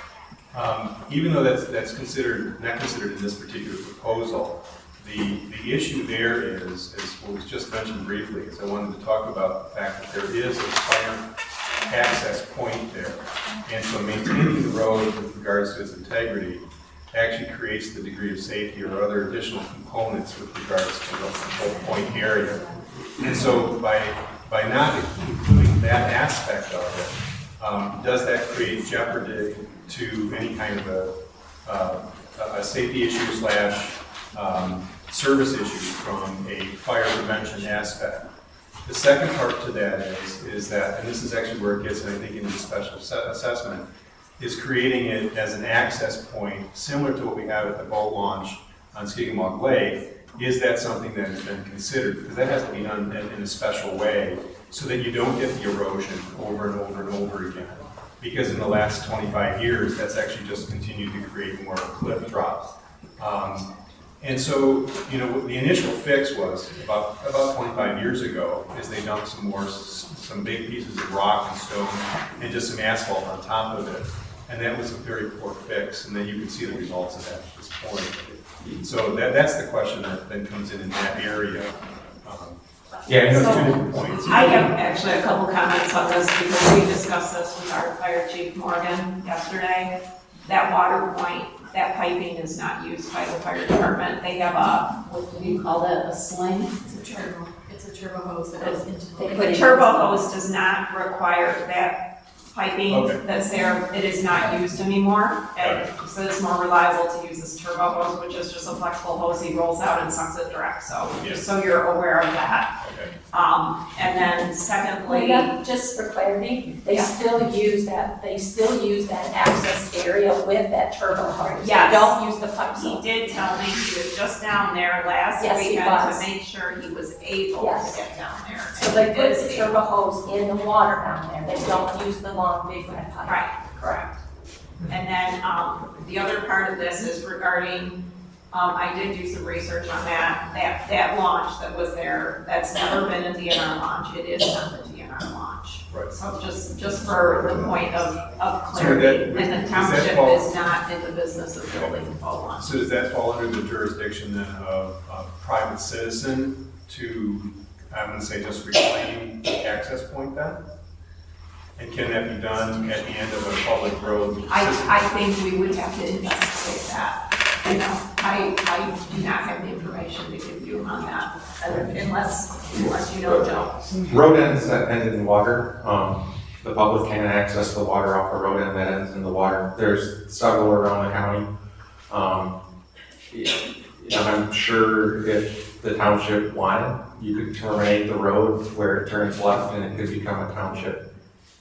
[SPEAKER 5] Even though that's not considered in this particular proposal, the issue there is what was just mentioned briefly, is I wanted to talk about the fact that there is a fire access point there. And so maintaining the road with regards to its integrity actually creates the degree of safety or other additional components with regards to the whole point area. And so by not including that aspect of it, does that create jeopardy to any kind of a safety issue / service issue from a fire prevention aspect? The second part to that is that, and this is actually where it gets, I think, into the special assessment, is creating it as an access point similar to what we have at the boat launch on Skidmore Lake. Is that something that has been considered? Because that has to be done in a special way so that you don't get the erosion over and over and over again. because in the last 25 years, that's actually just continued to create more cliff drops. And so, you know, the initial fix was about 25 years ago, is they dumped some big pieces of rock and stone and just some asphalt on top of it. And that was a very poor fix, and then you can see the results of that at this point. So that's the question that then comes in that area.
[SPEAKER 15] Yeah,
[SPEAKER 5] those
[SPEAKER 4] So,
[SPEAKER 5] two different points.
[SPEAKER 4] I have actually a couple comments on this because we discussed this with our fire chief Morgan yesterday. That water point, that piping is not used by the fire department. They have what do you call that, a sling?
[SPEAKER 2] It's a turbo hose that goes into
[SPEAKER 4] The turbo hose does not require that piping
[SPEAKER 5] Okay.
[SPEAKER 4] that's there. It is not used anymore. And so it's more reliable to use this turbo hose, which is just a flexible hose he rolls out and sucks it direct. So just so you're aware of that.
[SPEAKER 5] Okay.
[SPEAKER 4] And then secondly,
[SPEAKER 21] Just for clarity, they
[SPEAKER 4] Yeah.
[SPEAKER 21] still use that access area with that turbo hose.
[SPEAKER 4] Yes.
[SPEAKER 21] They don't use the pump.
[SPEAKER 4] he did tell me he was just down there last
[SPEAKER 21] Yes, he
[SPEAKER 4] weekend
[SPEAKER 21] was.
[SPEAKER 4] to make sure he was able
[SPEAKER 21] Yes.
[SPEAKER 4] to get down there.
[SPEAKER 21] So
[SPEAKER 4] And
[SPEAKER 21] they
[SPEAKER 4] he
[SPEAKER 21] put
[SPEAKER 4] is
[SPEAKER 21] the
[SPEAKER 4] able.
[SPEAKER 21] turbo hose in the water down there. They don't use the long, big red pipe.
[SPEAKER 4] Right, correct. And then, the other part of this is regarding, I did do some research on that launch that was there, that's never been a DNR launch, it is not a DNR launch.
[SPEAKER 5] Right.
[SPEAKER 4] So just for the point of
[SPEAKER 5] So
[SPEAKER 4] clarity,
[SPEAKER 5] that-
[SPEAKER 4] and the
[SPEAKER 5] does that
[SPEAKER 4] township
[SPEAKER 5] fall-
[SPEAKER 4] is not in the business of building full launch.
[SPEAKER 5] So does that fall under the jurisdiction then of a private citizen to, I'm gonna say, just reclaim the access point then? And can that be done at the end of a public road system?
[SPEAKER 4] I think we would have to investigate that. You know, I do not have the information to give you on that, unless you know, Joe.
[SPEAKER 15] Road ends that end in water, the public can access the water off the road end that ends in the water. There's several around the county. You know, I'm sure if the township wanted, you could terminate the road where it turns left and it could become a township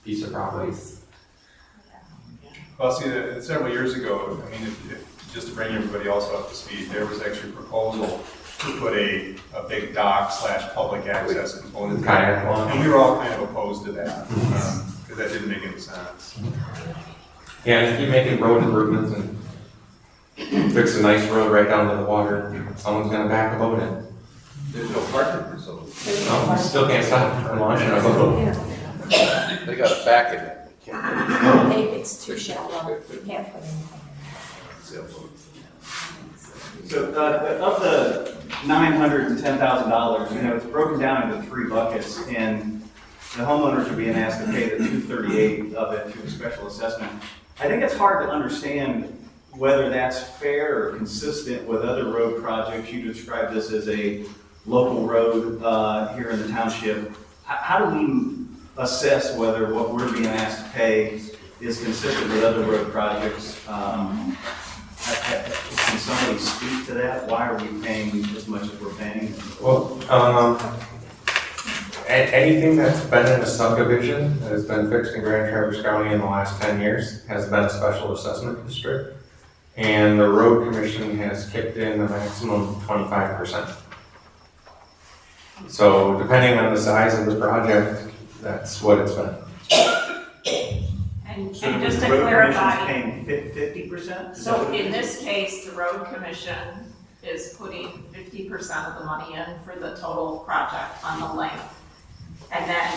[SPEAKER 15] piece of property.
[SPEAKER 5] Well, see, several years ago, I mean, just to bring everybody else up to speed, there was actually a proposal to put a big dock / public access component. to
[SPEAKER 15] Kayak
[SPEAKER 5] it.
[SPEAKER 15] launch.
[SPEAKER 5] And we were all kind of opposed to that, because that didn't make any sense.
[SPEAKER 15] Yeah, and if you making road improvements and fix a nice road right down to the water, someone's gonna back a boat in.
[SPEAKER 14] There's no parking facility.
[SPEAKER 15] No, you still can't stop from launching a boat.
[SPEAKER 16] They gotta back it in.
[SPEAKER 21] It's too shallow. You can't put anything.
[SPEAKER 6] So, of the $910,000, you know, it's broken down into 3 buckets, and the homeowners are being asked to pay the $238 of it to a special assessment. I think it's hard to understand whether that's fair or consistent with other road projects. You described this as a local road here in the township. How do we assess whether what we're being asked to pay is consistent with other road projects? Can somebody speak to that? Why are we paying as much as we're paying?
[SPEAKER 15] Well, anything that's been in a subdivision that has been fixed in Grand Traverse County in the last 10 years has been a special assessment district. And the road commission has kicked in the maximum 25%. So depending on the size of the project, that's what it's been.
[SPEAKER 4] And
[SPEAKER 6] So
[SPEAKER 4] just
[SPEAKER 6] the
[SPEAKER 4] to
[SPEAKER 6] road
[SPEAKER 4] clarify,
[SPEAKER 6] commission's paying 50%?
[SPEAKER 4] so in this case, the road commission is putting 50% of the money in for the total project on the length. And then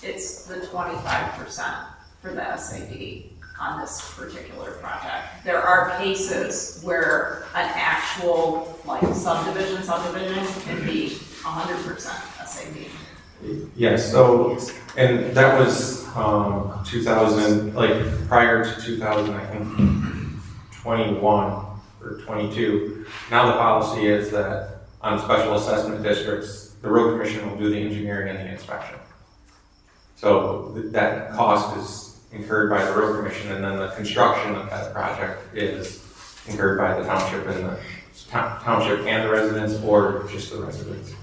[SPEAKER 4] it's the 25% for the SAD on this particular project. There are cases where an actual, like subdivision can be 100% SAD.
[SPEAKER 15] Yes, so, and that was 2000, like prior to 2000, I think, 21 or 22. Now the policy is that on special assessment districts, the road commission will do the engineering and the inspection. So that cost is incurred by the road commission, and then the construction of that project is incurred by the township and the township and the residents, or just the residents.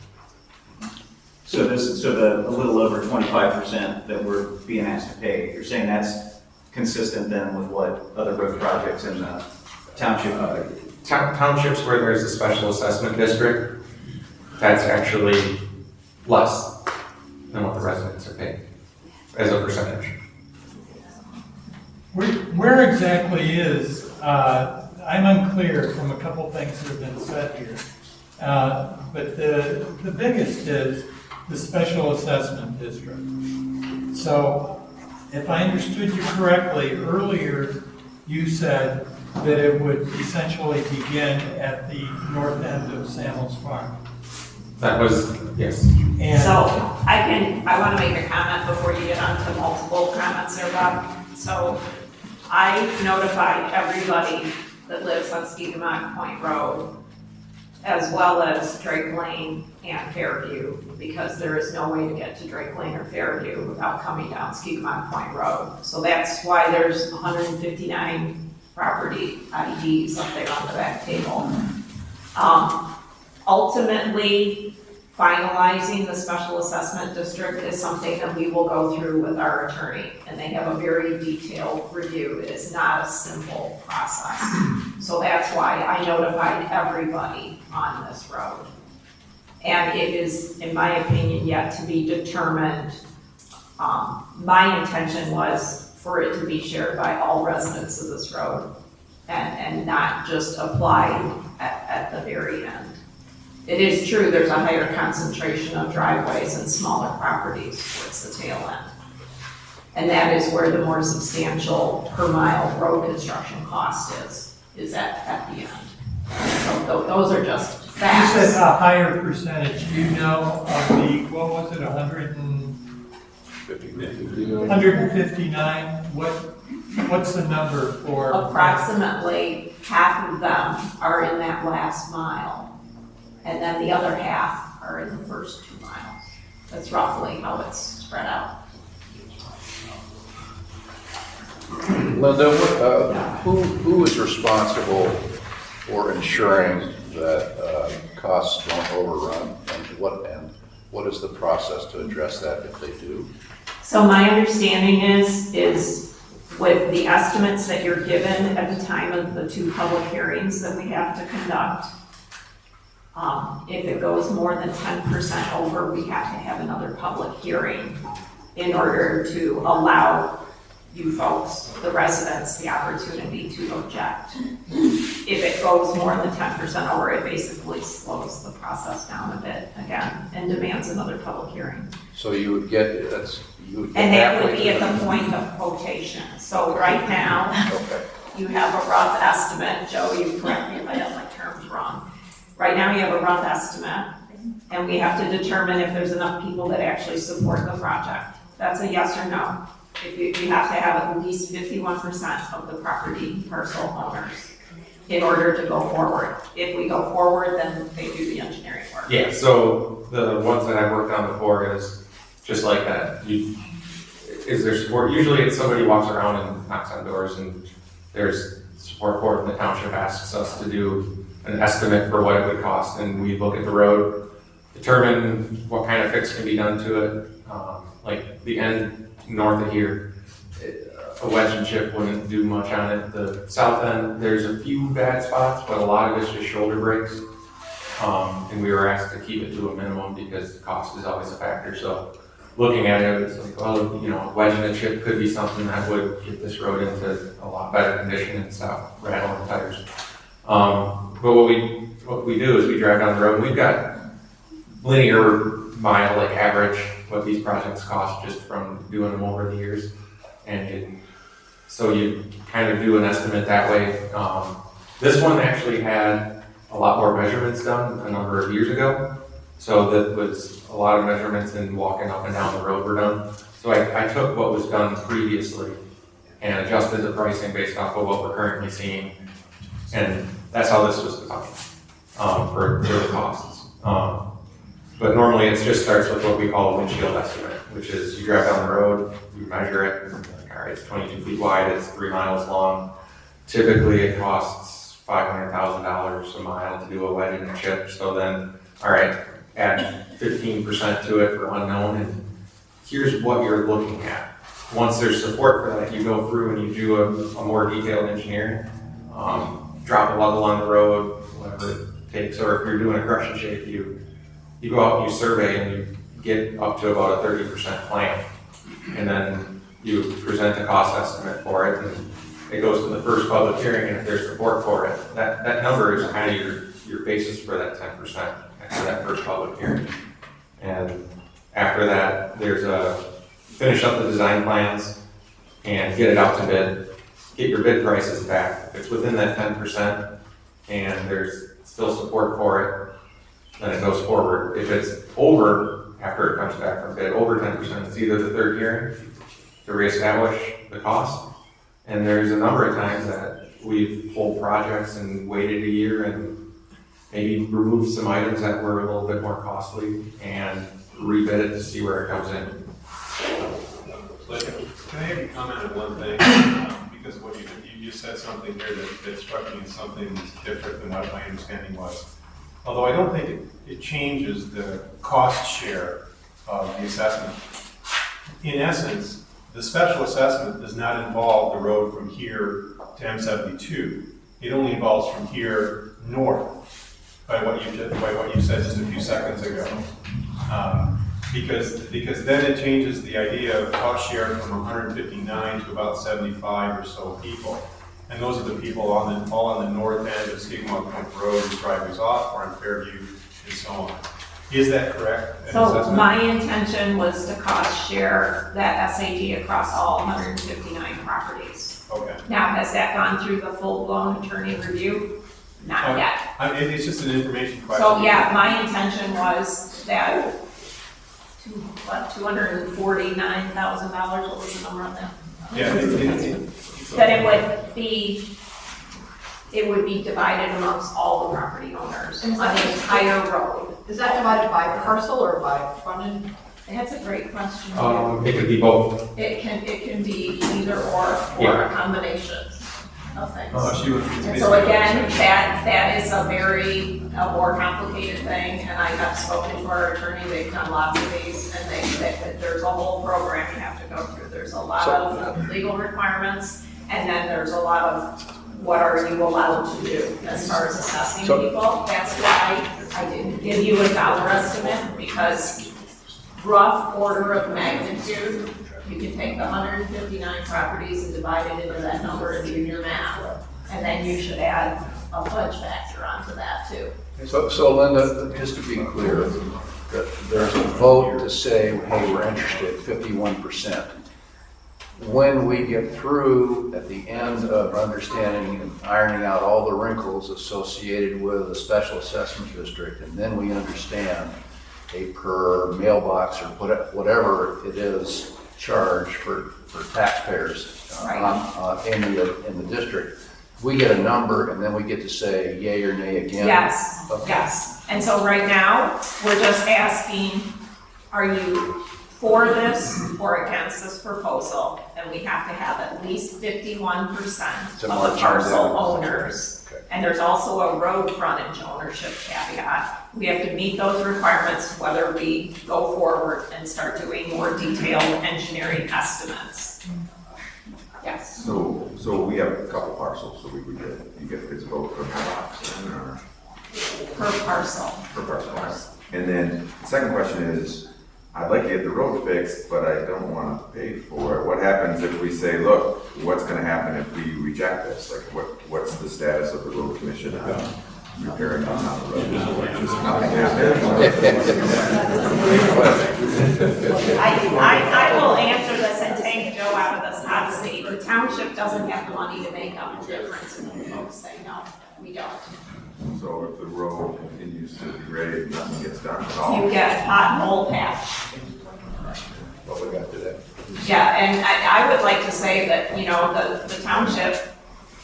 [SPEAKER 6] So the a little over 25% that we're being asked to pay, you're saying that's consistent then with what other road projects in the township?
[SPEAKER 15] Townships where there's a special assessment district, that's actually less than what the residents are paying as a percentage.
[SPEAKER 7] Where exactly is, I'm unclear from a couple things that have been said here. But the biggest is the special assessment district. So if I understood you correctly, earlier you said that it would essentially begin at the north end of Samuel's Farm.
[SPEAKER 15] That was, yes.
[SPEAKER 7] And
[SPEAKER 4] So I want to make a comment before you get on to multiple comments there, Bob. So I notified everybody that lives on Skidmont Point Road, as well as Drake Lane and Fairview, because there is no way to get to Drake Lane or Fairview without coming down Skidmont Point Road. So that's why there's 159 property IDs up there on the back table. Ultimately, finalizing the special assessment district is something that we will go through with our attorney, and they have a very detailed review. It is not a simple process. So that's why I notified everybody on this road. And it is, in my opinion, yet to be determined. My intention was for it to be shared by all residents of this road and not just applied at the very end. It is true, there's a higher concentration of driveways and smaller properties towards the tail end. And that is where the more substantial per mile road construction cost is at the end. So those are just facts.
[SPEAKER 7] you said a higher percentage. Do you know of the, what was it, 159? What's the number for?
[SPEAKER 4] Approximately half of them are in that last mile. And then the other half are in the first 2 miles. That's roughly how it's spread out.
[SPEAKER 16] Linda, who is responsible for ensuring that costs don't overrun, and what is the process to address that if they do?
[SPEAKER 4] So my understanding is with the estimates that you're given at the time of the 2 public hearings that we have to conduct, if it goes more than 10% over, we have to have another public hearing in order to allow you folks, the residents, the opportunity to object. If it goes more than 10% over, it basically slows the process down a bit again and demands another public hearing.
[SPEAKER 16] So you would get,
[SPEAKER 4] And that would be at the point of quotation. So right now, you have a rough estimate. Joe, you correct me if I have my terms wrong. Right now, you have a rough estimate, and we have to determine if there's enough people that actually support the project. That's a yes or no. If you have to have at least 51% of the property parcel owners in order to go forward. If we go forward, then they do the engineering work.
[SPEAKER 15] Yeah, so the ones that I've worked on before is just like that. Is there support? Usually it's somebody walks around and knocks on doors and there's support for it, and the township asks us to do an estimate for what it would cost, and we look at the road, determine what kind of fix can be done to it. Like the end north of here, a wedge and chip wouldn't do much on it. The south end, there's a few bad spots, but a lot of it's just shoulder breaks. And we were asked to keep it to a minimum because cost is always a factor. So looking at it, it's like, well, a wedge and a chip could be something that would get this road into a lot better condition and stop rattling tires. But what we do is we drive down the road and we've got linear mile, like average, what these projects cost just from doing them over the years. And so you kind of do an estimate that way. This one actually had a lot more measurements done a number of years ago. So that was a lot of measurements and walking up and down the road were done. So I took what was done previously and adjusted the pricing based off of what we're currently seeing. And that's how this was done for the costs. But normally it just starts with what we call a windshield estimate, which is you drive down the road, you measure it, and like, all right, it's 22 feet wide, it's 3 miles long. Typically it costs $500,000 a mile to do a wedge and a chip. So then, all right, add 15% to it for unknown, and here's what you're looking at. Once there's support for that, you go through and you do a more detailed engineering, drop a level on the road, whatever it takes, or if you're doing a crush and shape, you go out and you survey and you get up to about a 30% plan. And then you present a cost estimate for it, and it goes to the first public hearing, and if there's support for it, that number is kind of your basis for that 10% after that first public hearing. And after that, there's finish up the design plans and get it out to bid, get your bid prices back. If it's within that 10% and there's still support for it, then it goes forward. If it's over, after it comes back from bid, over 10%, it's either the third hearing to reestablish the cost. And there's a number of times that we've pulled projects and waited a year and maybe removed some items that were a little bit more costly and rebid it to see where it comes in.
[SPEAKER 5] Can I have you comment on one thing? Because what you said something here that struck me as something that's different than what my understanding was. Although I don't think it changes the cost share of the assessment. In essence, the special assessment does not involve the road from here to M72. It only involves from here north, by what you said just a few seconds ago. Because then it changes the idea of cost share from 159 to about 75 or so people. And those are the people all on the north end of Skigmont Point Road, whose driveways off, or on Fairview, and so on. Is that correct?
[SPEAKER 4] So my intention was to cost share that SAD across all 159 properties.
[SPEAKER 5] Okay.
[SPEAKER 4] Now, has that gone through the full-blown attorney review? Not yet.
[SPEAKER 5] It's just an information question.
[SPEAKER 4] So yeah, my intention was that, $249,000, what was the number on that?
[SPEAKER 5] Yeah.
[SPEAKER 4] That it would be divided amongst all the property owners on the entire road.
[SPEAKER 2] Is that divided by parcel or by frontage?
[SPEAKER 4] That's a great question.
[SPEAKER 15] It could be both.
[SPEAKER 4] It can be either or a combination of things. And so again, that is a more complicated thing, and I have spoken to our attorney, they've done lots of these, and there's a whole program you have to go through. There's a lot of legal requirements, and then there's a lot of what are you allowed to do as far as assessing people. That's why I didn't give you a dollar estimate, because rough order of magnitude, you can take the 159 properties and divide it into that number and do your math. And then you should add a fudge factor onto that too.
[SPEAKER 16] So Linda, just to be clear, there's a vote to say, hey, we're interested, 51%. When we get through at the end of understanding and ironing out all the wrinkles associated with a special assessment district, and then we understand a per mailbox or whatever it is charge for taxpayers in the district, we get a number and then we get to say yay or nay again?
[SPEAKER 4] Yes,
[SPEAKER 16] okay.
[SPEAKER 4] Yes. And so right now, we're just asking, are you for this or against this proposal? And we have to have at least 51% of the parcel owners.
[SPEAKER 16] Okay.
[SPEAKER 4] And there's also a road frontage ownership caveat. We have to meet those requirements whether we go forward and start doing more detailed engineering estimates. Yes.
[SPEAKER 14] So we have a couple parcels, so we would you get this vote per box then, or?
[SPEAKER 4] Per parcel.
[SPEAKER 14] Per parcel. And then the second question is, I'd like to get the road fixed, but I don't want to pay for it. What happens if we say, look, what's going to happen if we reject this? Like, what's the status of the road commission on repairing on the road? Just not
[SPEAKER 4] I will answer this and take Joe out of this hot seat. The township doesn't have the money to make up the difference, and the folks say, no, we don't.
[SPEAKER 14] So if the road continues to degrade, nothing gets done at all?
[SPEAKER 4] You get pothole patch.
[SPEAKER 16] What we got today?
[SPEAKER 4] Yeah, and I would like to say that, the township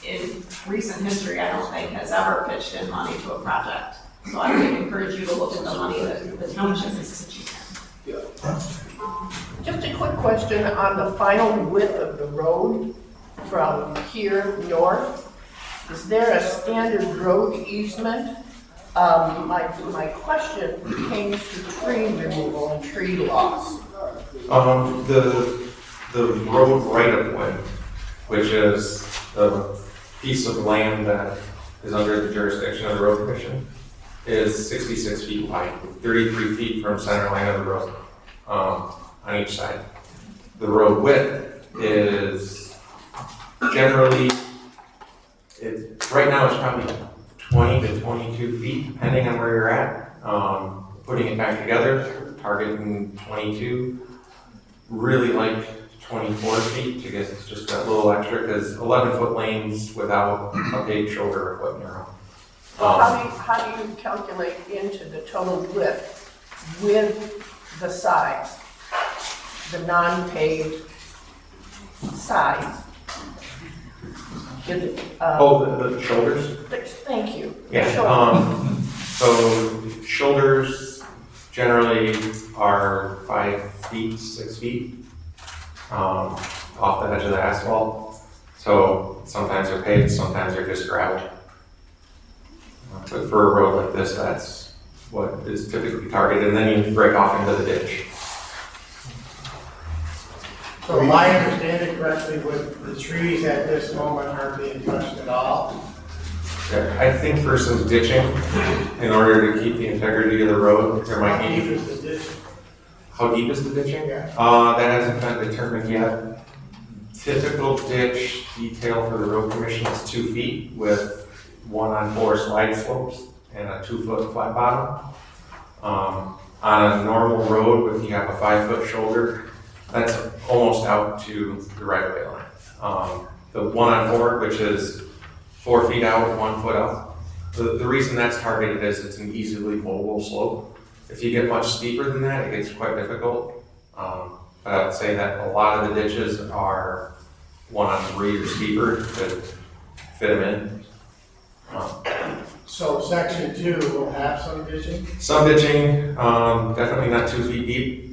[SPEAKER 4] in recent history, I don't think has ever pitched in money to a project. So I would encourage you to look at the money that the township is pitching in.
[SPEAKER 19] Just a quick question on the final width of the road from here north. Is there a standard road easement? My question pertains to tree removal and tree loss.
[SPEAKER 15] The road right of way, which is the piece of land that is under the jurisdiction of the road commission, is 66 feet wide, 33 feet from center line of the road on each side. The road width is generally, right now it's probably 20 to 22 feet, depending on where you're at. Putting it back together, targeting 22, really like 24 feet to get just that little extra, because 11-foot lanes without a paved shoulder are quite narrow.
[SPEAKER 19] How do you calculate into the total width with the size, the non-paved size?
[SPEAKER 15] The shoulders?
[SPEAKER 19] Thank you.
[SPEAKER 15] Yeah,
[SPEAKER 19] Sure.
[SPEAKER 15] so shoulders generally are 5 feet, 6 feet, off the edge of the asphalt. So sometimes they're paved, sometimes they're just gravel. But for a road like this, that's what is typically targeted, and then you break off into the ditch.
[SPEAKER 8] So if I understand it correctly, with the trees at this moment aren't being touched at all?
[SPEAKER 15] I think for some ditching, in order to keep the integrity of the road, there might
[SPEAKER 8] How
[SPEAKER 15] be.
[SPEAKER 8] deep is the ditch?
[SPEAKER 15] How deep is the ditching?
[SPEAKER 8] Yeah.
[SPEAKER 15] That hasn't been determined yet. Typical ditch detail for the road commission is 2 feet with 1-on-4 slide slopes and a 2-foot flat bottom. On a normal road, if you have a 5-foot shoulder, that's almost out to the right-of-way line. The 1-on-4, which is 4 feet out, 1 foot up. The reason that's targeted is it's an easily mobile slope. If you get much steeper than that, it gets quite difficult. But I would say that a lot of the ditches are 1-on-3 or steeper to fit them in.
[SPEAKER 8] So section 2 will have some ditching?
[SPEAKER 15] Some ditching, definitely not 2 feet deep.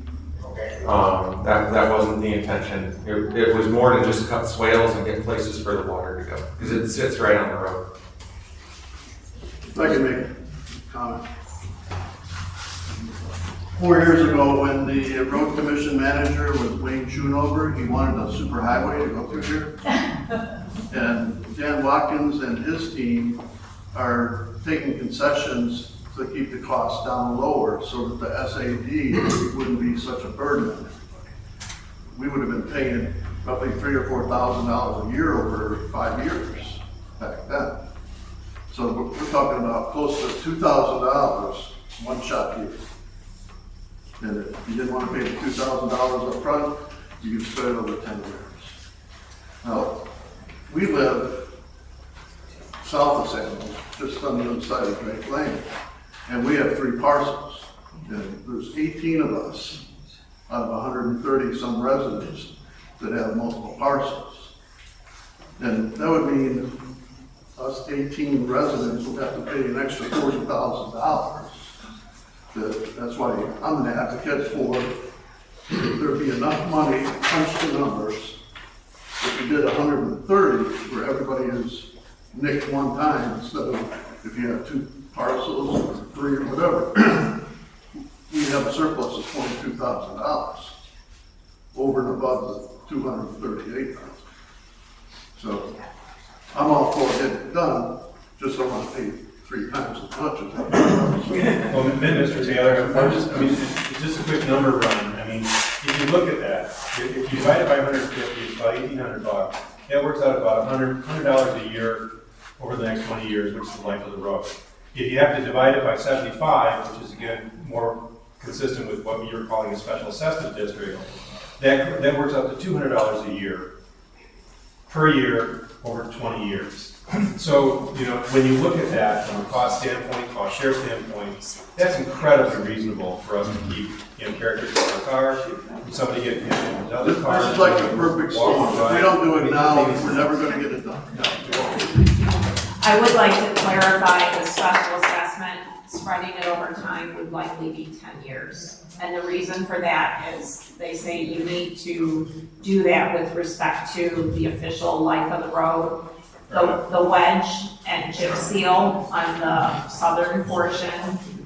[SPEAKER 8] Okay.
[SPEAKER 15] That wasn't the intention. It was more to just cut swales and get places for the water to go, because it sits right on the road.
[SPEAKER 3] If I can make a comment. 4 years ago, when the road commission manager was Wayne Schoonover, he wanted a super highway to go through here. And Dan Watkins and his team are taking concessions to keep the costs down lower so that the SAD wouldn't be such a burden on everybody. We would have been paying roughly $3,000 or $4,000 a year over 5 years back then. So we're talking about close to $2,000 one shot here. And if you didn't want to pay the $2,000 up front, you could spread it over 10 years. Now, we live south of San Luis, just on the other side of Drake Lane, and we have 3 parcels. And there's 18 of us out of 130 some residents that have multiple parcels. And that would mean us 18 residents would have to pay an extra $40,000. That's why I'm an advocate for there be enough money, punch the numbers. If we did 130, where everybody is nicked one time, instead of if you have 2 parcels or 3 or whatever, we have a surplus of $22,000 over and above the $238,000. So I'm all for getting it done, just don't want to pay 3 times as much as that.
[SPEAKER 5] Well, Mr. Taylor, it's just a quick number run. I mean, if you look at that, if you divide it by 150, it's about $1,800. That works out about $100 a year over the next 20 years, which is the life of the road. If you have to divide it by 75, which is again more consistent with what you're calling a special assessment district, that works out to $200 a year per year over 20 years. So, when you look at that from a cost standpoint, cost share standpoint, that's incredibly reasonable for us to keep characters in our car, from somebody getting hit in another car.
[SPEAKER 3] This is like a perfect storm. If we don't do it now, we're never going to get it done.
[SPEAKER 4] I would like to clarify the special assessment, spreading it over time would likely be 10 years. And the reason for that is they say you need to do that with respect to the official life of the road. The wedge and chip seal on the southern portion,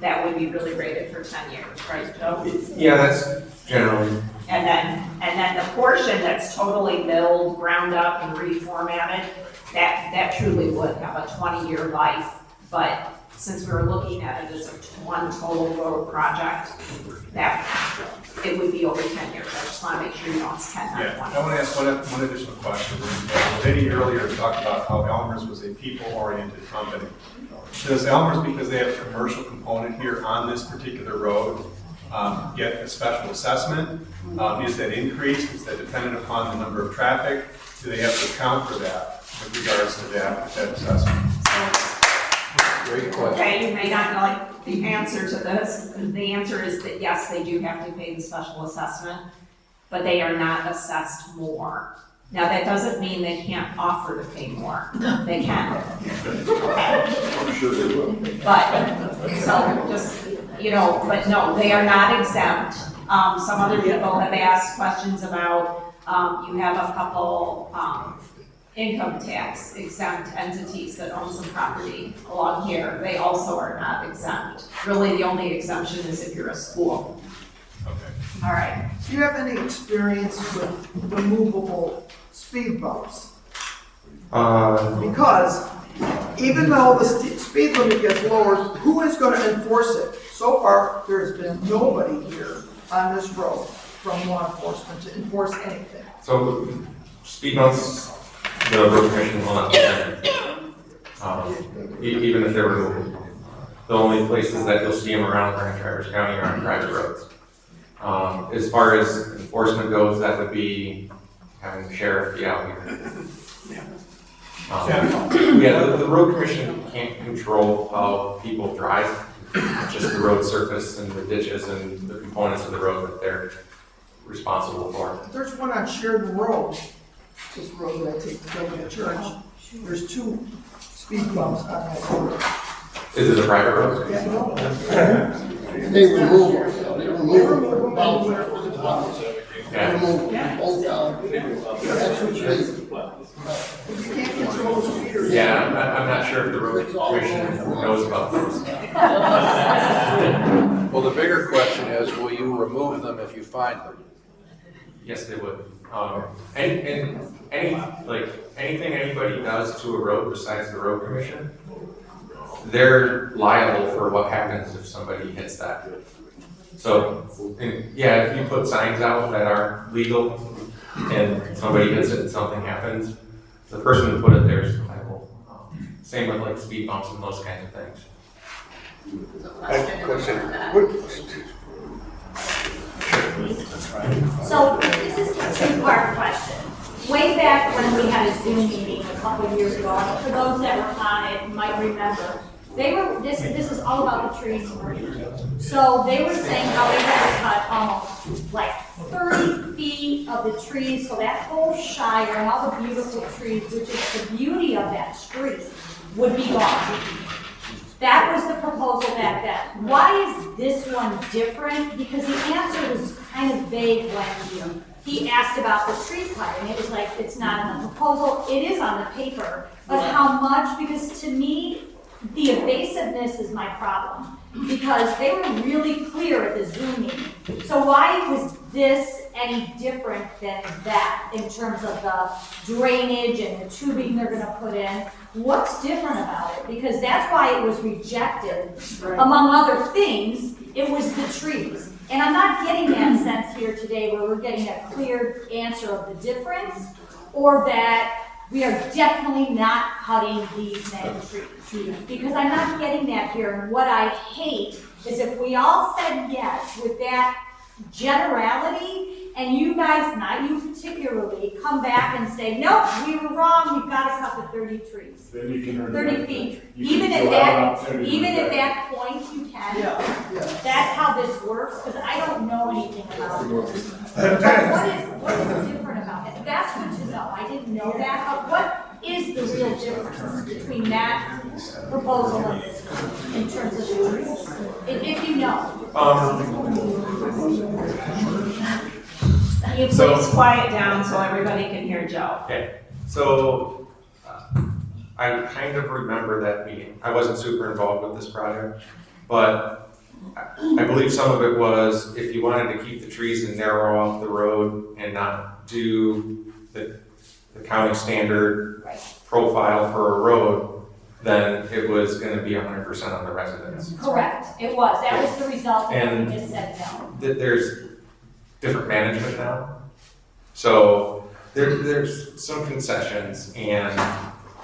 [SPEAKER 4] that would be really rated for 10 years, right, Joe?
[SPEAKER 15] Yeah, that's generally.
[SPEAKER 4] And then the portion that's totally milled, ground up, and reformatted, that truly would have a 20-year life. But since we were looking at it as a one total road project, that it would be over 10 years. I just want to make sure you know it's 10, not
[SPEAKER 5] Yeah,
[SPEAKER 4] 20.
[SPEAKER 5] I want to ask one additional question. Vinnie earlier talked about how Elmer's was a people-oriented company. Does Elmer's, because they have a commercial component here on this particular road, get a special assessment? Is that increased? Is that dependent upon the number of traffic? Do they have to account for that with regards to that assessment?
[SPEAKER 16] Great question.
[SPEAKER 4] Okay, you may not know the answer to this. The answer is that yes, they do have to pay the special assessment, but they are not assessed more. Now, that doesn't mean they can't offer to pay more. They can.
[SPEAKER 3] I'm sure they will.
[SPEAKER 4] But, so just, you know, but no, they are not exempt. Some other people have asked questions about, you have a couple, income tax exempt entities that own some property along here. They also are not exempt. Really, the only exemption is if you're a school.
[SPEAKER 5] Okay.
[SPEAKER 4] All right.
[SPEAKER 18] Do you have any experience with removable speed bumps? Because even though the speed limit gets lowered, who is going to enforce it? So far, there's been nobody here on this road from law enforcement to enforce anything.
[SPEAKER 15] So, speed bumps, the road commission will not defend even if they're removable. The only places that you'll see them around Grand Traverse County are on private roads. As far as enforcement goes, that would be having the sheriff be out here. Yeah, the road commission can't control how people drive, just the road surface and the ditches and the components of the road that they're responsible for.
[SPEAKER 18] There's one on Sheridan Road, this road that I take to go to the church. There's 2 speed bumps on that road.
[SPEAKER 15] Is it a private road?
[SPEAKER 3] They remove them. They remove them.
[SPEAKER 15] Yeah.
[SPEAKER 3] That's what you
[SPEAKER 18] You can't control the speeders.
[SPEAKER 15] Yeah, I'm not sure if the road commission knows about those.
[SPEAKER 16] Well, the bigger question is, will you remove them if you find them?
[SPEAKER 15] Yes, they would. And anything anybody does to a road besides the road commission, they're liable for what happens if somebody hits that. So, yeah, if you put signs out that aren't legal and somebody hits it and something happens, the person who put it there is liable. Same with like speed bumps and those kinds of things.
[SPEAKER 10] So this is a two-part question. Way back when we had a Zoom meeting a couple of years ago, for those that were on it might remember, this is all about the trees. So they were saying how they had to cut almost like 30 feet of the trees, so that whole shire and all the beautiful trees, which is the beauty of that street, would be gone. That was the proposal back then. Why is this one different? Because the answer was kind of vague when he asked about the tree cutting. It was like, it's not in the proposal, it is on the paper, but how much? Because to me, the evasiveness is my problem. Because they were really clear at the Zoom meeting. So why was this any different than that in terms of the drainage and the tubing they're gonna put in? What's different about it? Because that's why it was rejected. Among other things, it was the trees. And I'm not getting that sense here today where we're getting a clear answer of the difference, or that we are definitely not cutting these many trees. Because I'm not getting that here. And what I hate is if we all said yes with that generality, and you guys, not you particularly, come back and say, nope, we were wrong, we've got to cut the 30 trees.
[SPEAKER 20] Then you can earn
[SPEAKER 10] 30 feet.
[SPEAKER 20] You
[SPEAKER 10] Even
[SPEAKER 20] can
[SPEAKER 10] at
[SPEAKER 20] still have an opportunity
[SPEAKER 10] even
[SPEAKER 20] to
[SPEAKER 10] at
[SPEAKER 20] do
[SPEAKER 10] that point, you can.
[SPEAKER 18] Yeah.
[SPEAKER 10] That's how this works, because I don't know anything about this. But what is different about it? That's good to know. I didn't know that, but what is the real difference between that proposal and this one in terms of the trees? If you know.
[SPEAKER 4] Can you please quiet down so everybody can hear Joe?
[SPEAKER 15] Okay, so I kind of remember that meeting. I wasn't super involved with this project, but I believe some of it was if you wanted to keep the trees and narrow off the road and not do the county standard profile for a road, then it was gonna be 100% on the residents.
[SPEAKER 10] Correct, it was, that was the result, and
[SPEAKER 15] And
[SPEAKER 10] we just said no.
[SPEAKER 15] There's different management now. So there's some concessions and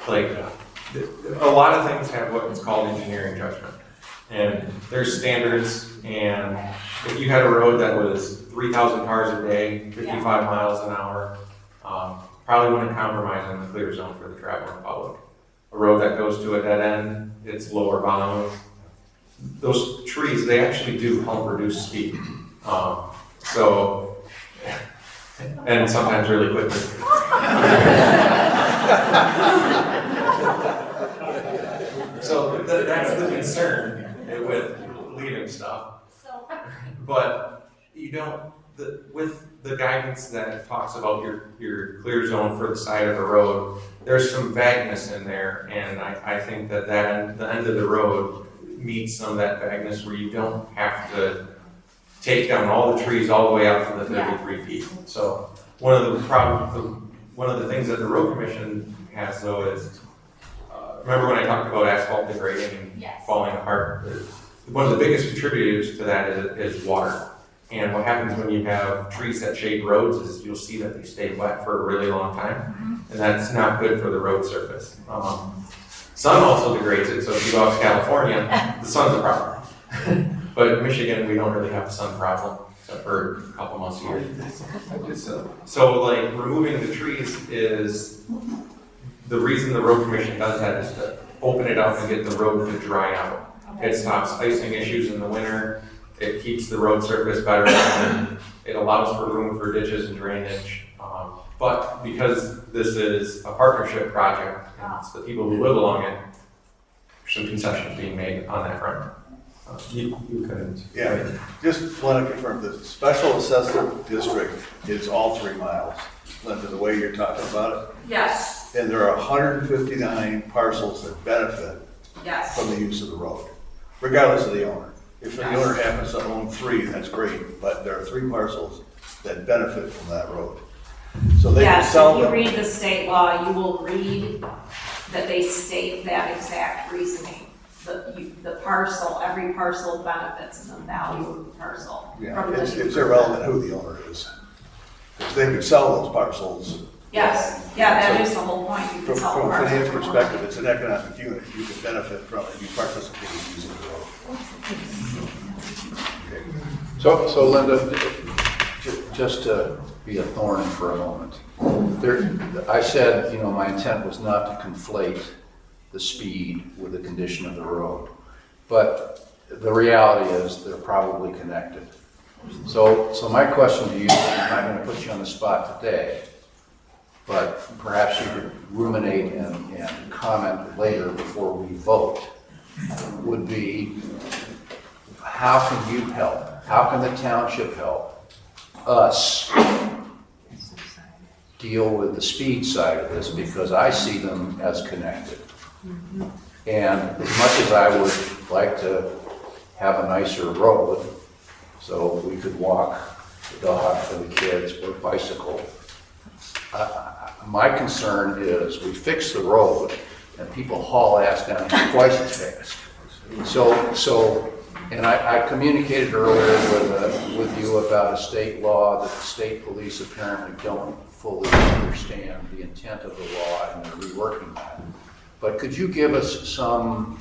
[SPEAKER 15] like a lot of things have what's called engineering judgment. And there's standards, and if you had a road that was 3,000 cars a day, 55 miles an hour, probably wouldn't compromise on the clear zone for the traveling public. A road that goes to a dead end, it's lower volume. Those trees, they actually do help reduce speed. And sometimes really quickly. So that's the concern with leaving stuff. But you don't, with the guidance that talks about your clear zone for the side of the road, there's some vagueness in there, and I think that the end of the road meets some of that vagueness where you don't have to take down all the trees all the way out to the 33 feet. So one of the things that the road commission has though is, remember when I talked about asphalt degrading and falling apart? One of the biggest contributors to that is water. And what happens when you have trees that shade roads is you'll see that they stay wet for a really long time. And that's not good for the road surface. Sun also degrades it, so if you go out to California, the sun's a problem. But in Michigan, we don't really have a sun problem, except for a couple months a year. So like removing the trees is, the reason the road commission does that is to open it up and get the road to dry out. It stops icing issues in the winter, it keeps the road surface better, and it allows for room for ditches and drainage. But because this is a partnership project, and it's the people who live along it, there's some concessions being made on that front. You couldn't.
[SPEAKER 3] Yeah, just want to confirm, the special assessment district is all 3 miles, Linda, the way you're talking about it?
[SPEAKER 4] Yes.
[SPEAKER 3] And there are 159 parcels that benefit
[SPEAKER 4] Yes.
[SPEAKER 3] from the use of the road, regardless of the owner. If the owner happens to own 3, that's great, but there are 3 parcels that benefit from that road. So they can
[SPEAKER 4] Yes,
[SPEAKER 3] sell
[SPEAKER 4] if you
[SPEAKER 3] them.
[SPEAKER 4] read the state law, you will read that they state that exact reasoning. The parcel, every parcel benefits in the value of the parcel.
[SPEAKER 3] Yeah, it's irrelevant who the owner is. If they can sell those parcels.
[SPEAKER 4] Yes, yeah, that is the whole point. You can sell
[SPEAKER 3] From a
[SPEAKER 4] parcels.
[SPEAKER 3] finance perspective, it's an economic unit. You can benefit from it, you participate in using the road.
[SPEAKER 16] So Linda, just to be a thorn for a moment. I said, my intent was not to conflate the speed with the condition of the road. But the reality is they're probably connected. So my question to you, I'm not going to put you on the spot today, but perhaps you could ruminate and comment later before we vote, would be, how can you help? How can the township help us deal with the speed side of this? Because I see them as connected. And as much as I would like to have a nicer road, so we could walk the dog for the kids or bicycle, my concern is we fix the road and people haul ass down here twice as fast. So, and I communicated earlier with you about a state law that the state police apparently don't fully understand the intent of the law and they're reworking that. But could you give us some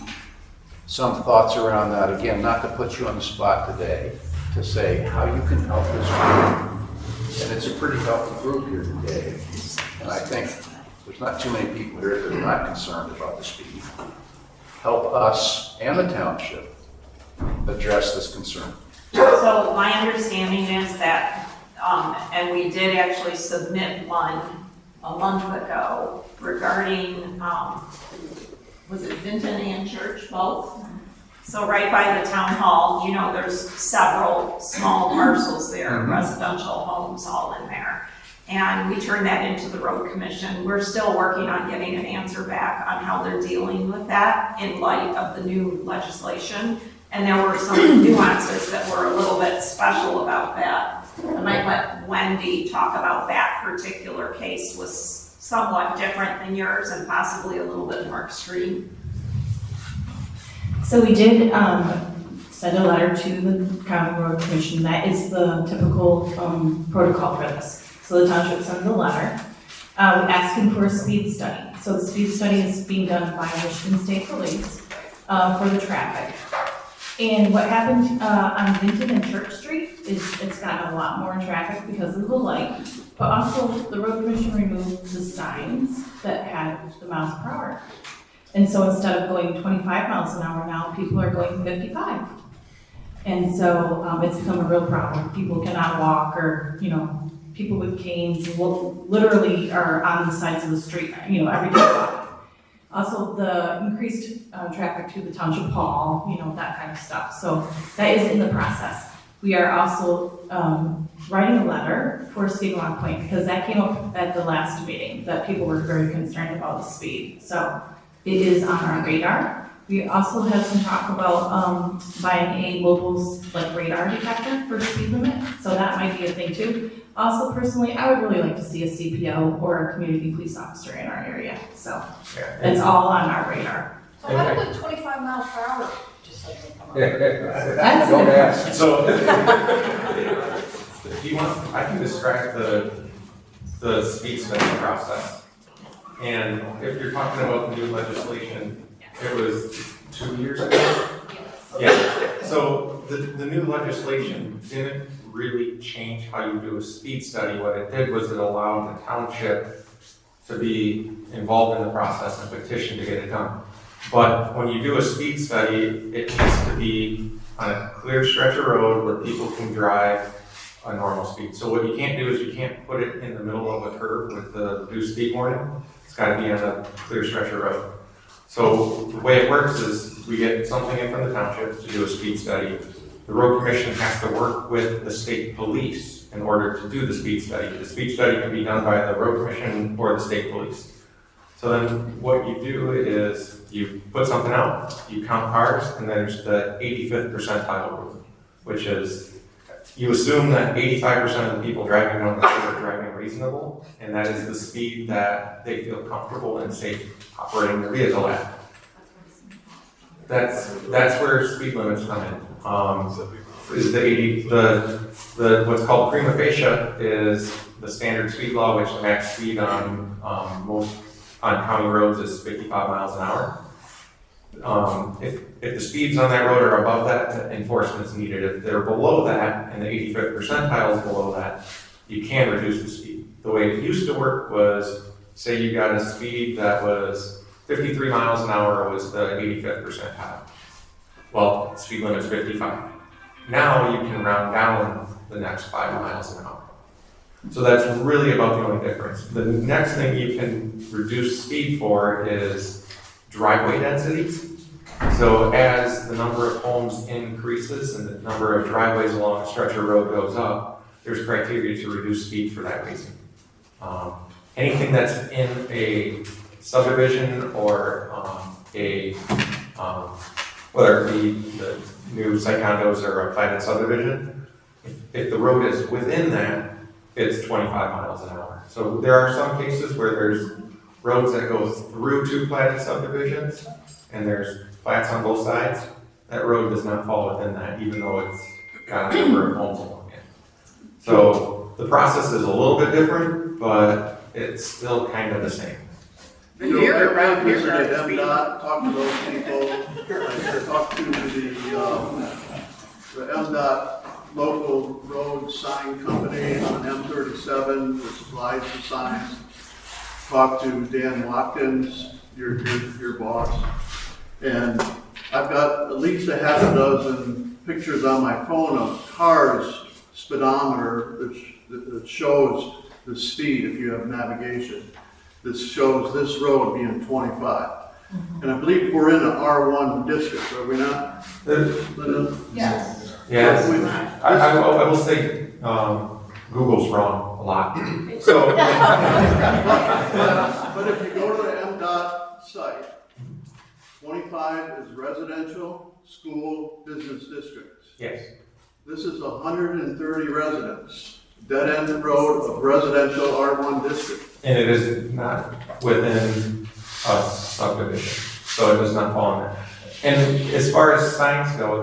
[SPEAKER 16] thoughts around that? Again, not to put you on the spot today, to say how you can help this group. And it's a pretty healthy group here today. And I think there's not too many people here that are not concerned about the speed. Help us and the township address this concern.
[SPEAKER 4] So my understanding is that, and we did actually submit one a month ago regarding, was it Vinton and Church, both? So right by the town hall, there's several small parcels there, residential homes all in there. And we turned that into the road commission. We're still working on getting an answer back on how they're dealing with that in light of the new legislation. And there were some nuances that were a little bit special about that. I might let Wendy talk about that particular case was somewhat different than yours and possibly a little bit more extreme.
[SPEAKER 12] So we did send a letter to the County Road Commission. That is the typical protocol for this. So the township sends a letter asking for a speed study. So the speed study is being done by Michigan State Police for the traffic. And what happened on Vinton and Church Street is it's gotten a lot more traffic because of the light, but also the road commission removed the signs that had the miles per hour. And so instead of going 25 miles an hour now, people are going 55. And so it's become a real problem. People cannot walk, or, you know, people with canes will literally are on the sides of the street, you know, every day. Also, the increased traffic to the township hall, you know, that kind of stuff. So that is in the process. We are also writing a letter for speed walk point, because that came up at the last meeting, that people were very concerned about the speed. So it is on our radar. We also had some talk about buying a mobile like radar detector for the speed limit. So that might be a thing too. Also, personally, I would really like to see a CPO or a community police officer in our area. So it's all on our radar.
[SPEAKER 2] So how did the 25 miles per hour just like come up?
[SPEAKER 15] That's don't ask. So, if you want, I can describe the speed study process. And if you're talking about the new legislation, it was 2 years ago. Yeah. So the new legislation didn't really change how you do a speed study. What it did was it allowed the township to be involved in the process and petition to get it done. But when you do a speed study, it has to be on a clear stretch of road where people can drive a normal speed. So what you can't do is you can't put it in the middle of a curve with the reduced speed warning. It's got to be on a clear stretch of road. So the way it works is we get something in from the township to do a speed study. The road commission has to work with the state police in order to do the speed study. The speed study can be done by the road commission or the state police. So then what you do is you put something out, you count cars, and then there's the 85th percentile rule, which is you assume that 85% of the people driving down the road are driving reasonable, and that is the speed that they feel comfortable and safe operating their vehicle at. That's where speed limits come in. Is the what's called prima facie is the standard speed law, which the max speed on most county roads is 55 miles an hour. If the speeds on that road are above that, enforcement is needed. If they're below that, and the 85th percentile is below that, you can reduce the speed. The way it used to work was, say you got a speed that was 53 miles an hour was the 85th percentile. Well, speed limit's 55. Now you can round down the next 5 miles an hour. So that's really about the only difference. The next thing you can reduce speed for is driveway densities. So as the number of homes increases and the number of driveways along a stretch of road goes up, there's criteria to reduce speed for that reason. Anything that's in a subdivision or whether it be the new site condos or a platted subdivision, if the road is within that, it's 25 miles an hour. So there are some cases where there's roads that go through two platted subdivisions, and there's plats on both sides. That road does not fall within that, even though it's got a number of homes along it. So the process is a little bit different, but it's still kind of the same.
[SPEAKER 3] You know, I visited MDOT, talked to those people, I talked to the MDOT local road sign company on M37 that supplies the signs. Talked to Dan Watkins, your boss, and I've got at least a half a dozen pictures on my phone of cars speedometer that shows the speed if you have navigation. This shows this road being 25. And I believe we're in an R1 district, are we not?
[SPEAKER 2] Yes.
[SPEAKER 15] Yes. I will say Google's wrong a lot. So,
[SPEAKER 3] but if you go to the MDOT site, 25 is residential, school, business districts.
[SPEAKER 15] Yes.
[SPEAKER 3] This is 130 residents, dead-end road of residential R1 district.
[SPEAKER 15] And it is not within a subdivision, so it does not fall in that. And as far as signs go,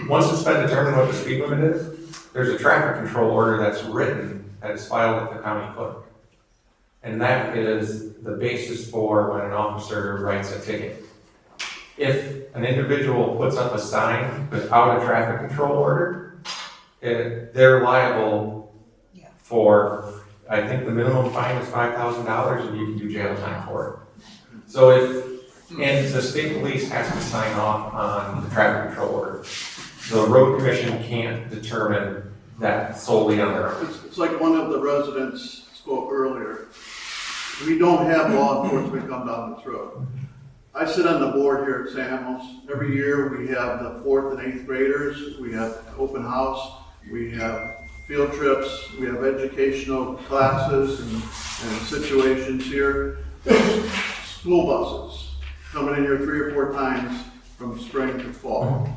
[SPEAKER 15] once it's been determined what the speed limit is, there's a traffic control order that's written that is filed with the county clerk. And that is the basis for when an officer writes a ticket. If an individual puts up a sign without a traffic control order, they're liable for, I think the minimum fine is $5,000 and you can do jail time for it. So and the state police has to sign off on the traffic control order. The road commission can't determine that solely on their own.
[SPEAKER 3] It's like one of the residents spoke earlier. We don't have law enforcement come down this road. I sit on the board here at Samuels. Every year we have the 4th and 8th graders. We have open house. We have field trips. We have educational classes and situations here. School buses coming in here 3 or 4 times from spring to fall.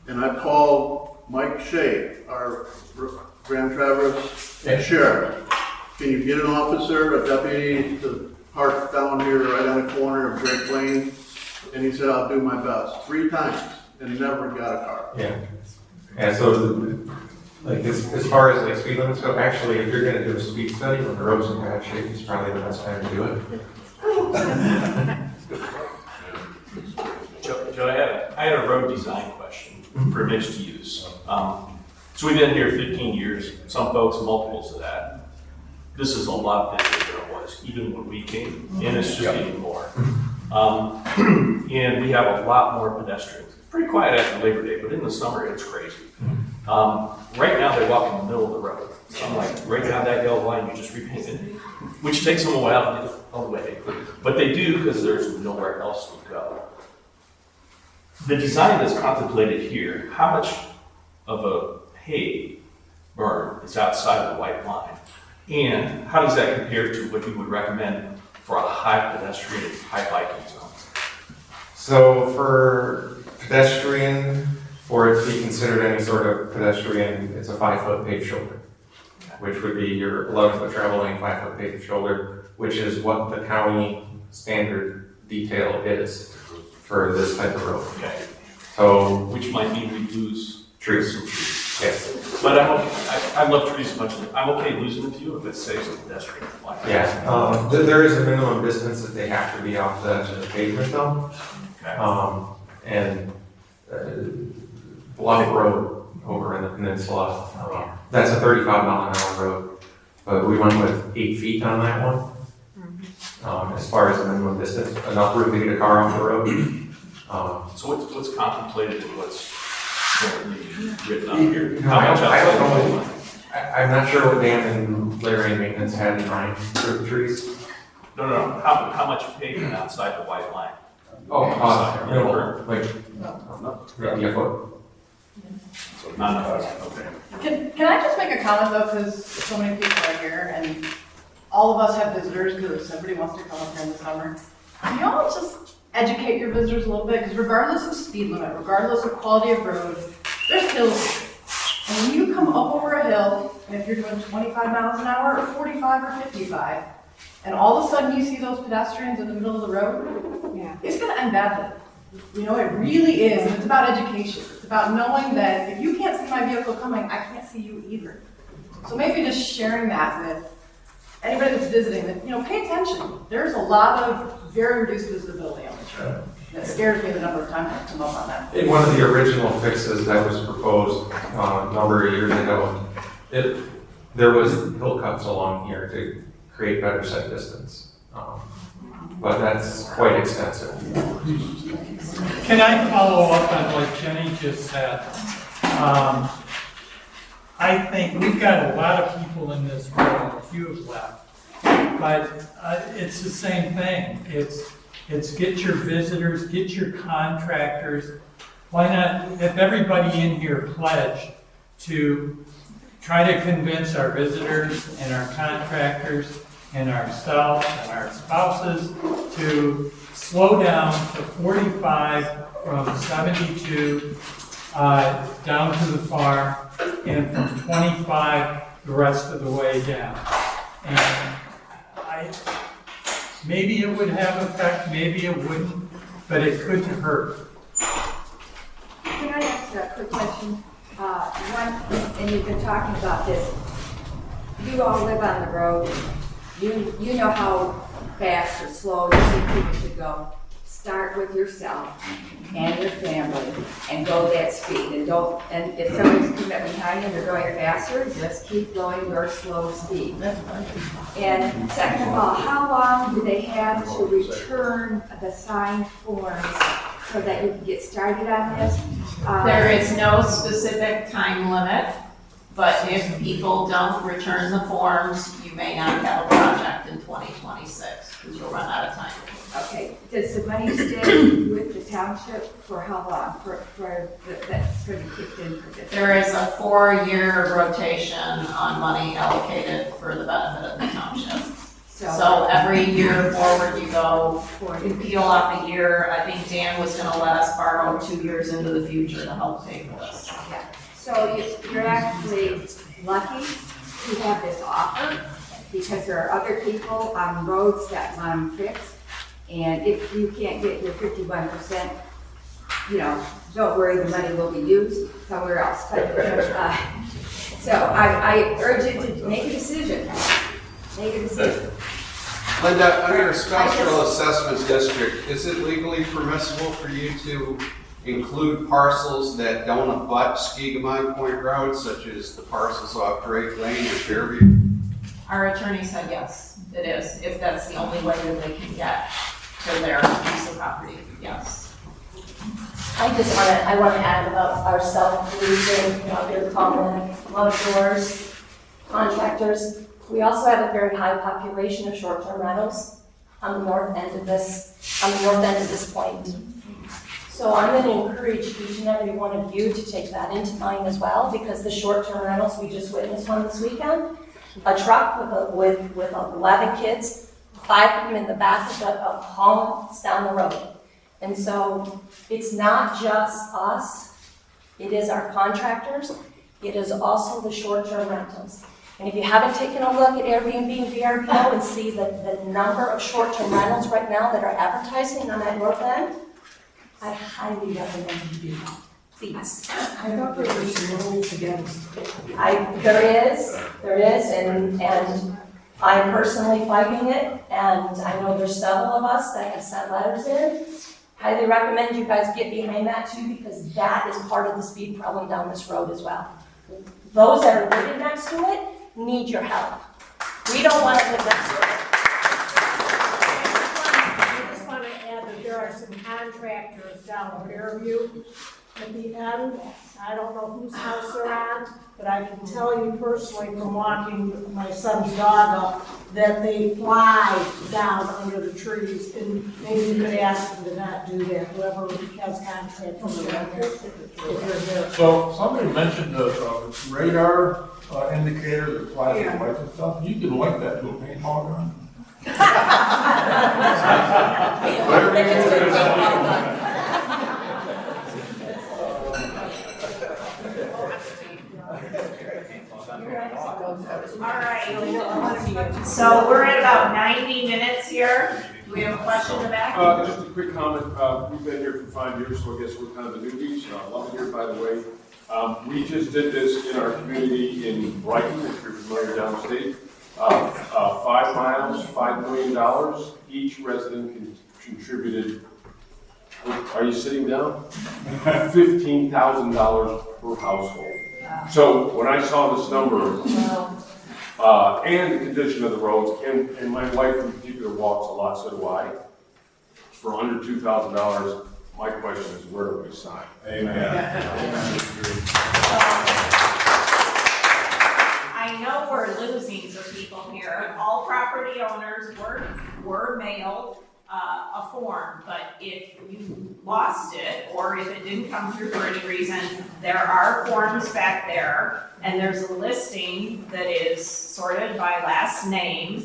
[SPEAKER 3] And I called Mike Shea, our Grand Traverse sheriff. Can you get an officer, a deputy to park down here right on the corner of Drake Lane? And he said, I'll do my best. 3 times and never got a car.
[SPEAKER 15] Yeah. And so, like, as far as like speed limits go, actually, if you're gonna do a speed study when the road's in bad shape, it's probably the best time to do it.
[SPEAKER 13] Joe, I had a road design question for mixed use. So we've been here 15 years, some folks multiples of that. This is a lot bigger than it was, even when we came, and it's just getting more. And we have a lot more pedestrians. It's pretty quiet after Labor Day, but in the summer, it's crazy. Right now, they walk in the middle of the road. So I'm like, right down that yellow line, you just repainted, which takes them a while to get away. But they do because there's nowhere else to go. The design that's contemplated here, how much of a pave burn is outside the white line? And how does that compare to what you would recommend for a high pedestrian, high biking zone?
[SPEAKER 15] So for pedestrian, for it to be considered any sort of pedestrian, it's a 5-foot paved shoulder, which would be your 11-foot travel lane, 5-foot paved shoulder, which is what the county standard detail is for this type of road.
[SPEAKER 13] Okay.
[SPEAKER 15] So,
[SPEAKER 13] which might mean we lose
[SPEAKER 15] trees.
[SPEAKER 13] Some trees.
[SPEAKER 15] Yes.
[SPEAKER 13] But I love trees as much as I'm okay losing a few if it saves a pedestrian.
[SPEAKER 15] Yeah. There is a minimum distance that they have to be off the pavement though.
[SPEAKER 13] Okay.
[SPEAKER 15] And Bluff Road over in the peninsula, that's a 35-mile-an-hour road, but we went with 8 feet on that one. As far as the minimum distance, enough room to get a car off the road.
[SPEAKER 13] So what's contemplated and what's currently written up here?
[SPEAKER 15] No,
[SPEAKER 13] How much
[SPEAKER 15] I don't
[SPEAKER 13] outside?
[SPEAKER 15] know. I'm not sure what Dan and Larry and maintenance had in mind for the trees.
[SPEAKER 13] No. How much pavement outside the white line?
[SPEAKER 15] Like maybe a foot.
[SPEAKER 13] So not enough. Okay.
[SPEAKER 2] Can I just make a comment though, because so many people are here and all of us have visitors because somebody wants to come up here in the summer. Can y'all just educate your visitors a little bit? Because regardless of speed limit, regardless of quality of road, there's hills. And when you come up over a hill, and if you're doing 25 miles an hour or 45 or 55, and all of a sudden you see those pedestrians in the middle of the road, it's gonna end badly. You know, it really is, and it's about education. It's about knowing that if you can't see my vehicle coming, I can't see you either. So maybe just sharing that with anybody that's visiting, that, you know, pay attention. There's a lot of very reduced visibility on this road. That scares me the number of times I've come up on that.
[SPEAKER 15] In one of the original fixes that was proposed a number of years ago, there was hill cuts along here to create better sight distance. But that's quite extensive.
[SPEAKER 7] Can I follow up on what Jenny just said? I think we've got a lot of people in this room, a few have left, but it's the same thing. It's get your visitors, get your contractors. Why not, if everybody in here pledged to try to convince our visitors and our contractors and ourselves and our spouses to slow down to 45 from 72 down to the farm, and from 25 the rest of the way down. And maybe it would have effect, maybe it wouldn't, but it couldn't hurt.
[SPEAKER 11] just a quick question. And you've been talking about this. You all live on the road. You know how fast or slow you think people should go. Start with yourself and your family and go that speed. And if somebody's coming up behind you and they're going faster, just keep going your slow speed. And second of all, how long do they have to return the signed forms so that you can get started on this?
[SPEAKER 4] There is no specific time limit, but if people don't return the forms, you may not have a project in 2026 because you'll run out of time.
[SPEAKER 11] Okay, does the money stay with the township for how long? That's going to be kicked in for this?
[SPEAKER 4] There is a 4-year rotation on money allocated for the benefit of the township. So every year forward you go, you peel off a year. I think Dan was gonna let us borrow 2 years into the future to help pay for this.
[SPEAKER 11] Yeah. So you're actually lucky to have this offer because there are other people on roads that want them fixed. And if you can't get your 51%, don't worry, the money will be used somewhere else. So I urge you to make a decision. Make a decision.
[SPEAKER 22] Linda, under a special assessment district, is it legally permissible for you to include parcels that don't abut Skigamon Point Road, such as the parcels off Drake Lane or Fairview?
[SPEAKER 4] Our attorney said yes, it is, if that's the only way that they can get to their piece of property, yes.
[SPEAKER 23] I want to add about our self-policing, out there calling love doors, contractors. We also have a very high population of short-term rentals on the north end of this point. So I'm going to encourage each and every one of you to take that into mind as well, because the short-term rentals, we just witnessed one this weekend, a truck with 11 kids, 5 of them in the back of homes down the road. And so it's not just us, it is our contractors, it is also the short-term rentals. And if you haven't taken a look at Airbnb and VRBO and see the number of short-term rentals right now that are advertising on that north end, I highly recommend you do that, please.
[SPEAKER 19] I thought there were some rules against it.
[SPEAKER 23] There is, and I'm personally fighting it, and I know there's several of us that have sent letters in. Highly recommend you guys get behind that too, because that is part of the speed problem down this road as well. Those that are living next to it need your help. We don't want to live next to it.
[SPEAKER 19] I just want to add that there are some contractors down in Fairview at the end. I don't know whose house they're on, but I can tell you personally from walking my son's dog up that they fly down under the trees, and maybe you could ask them to not do that, whoever has contractors around there, if you're there.
[SPEAKER 24] So somebody mentioned the radar indicator that flashes lights and stuff. You can link that to a paintball gun.
[SPEAKER 4] All right, so we're at about 90 minutes here. Do we have a question in the back?
[SPEAKER 25] Just a quick comment. We've been here for 5 years, so I guess we're kind of the newbies. Love it here, by the way. We just did this in our community in Brighton, if you're familiar downstate. 5 miles, $5 million. Each resident contributed, are you sitting down? $15,000 per household. So when I saw this number, and the condition of the roads, and my wife in particular walks a lot, so do I, for under $2,000, my question is, where do we sign?
[SPEAKER 4] I know we're losing some people here. All property owners were mailed a form, but if you lost it or if it didn't come through for any reason, there are forms back there, and there's a listing that is sorted by last name.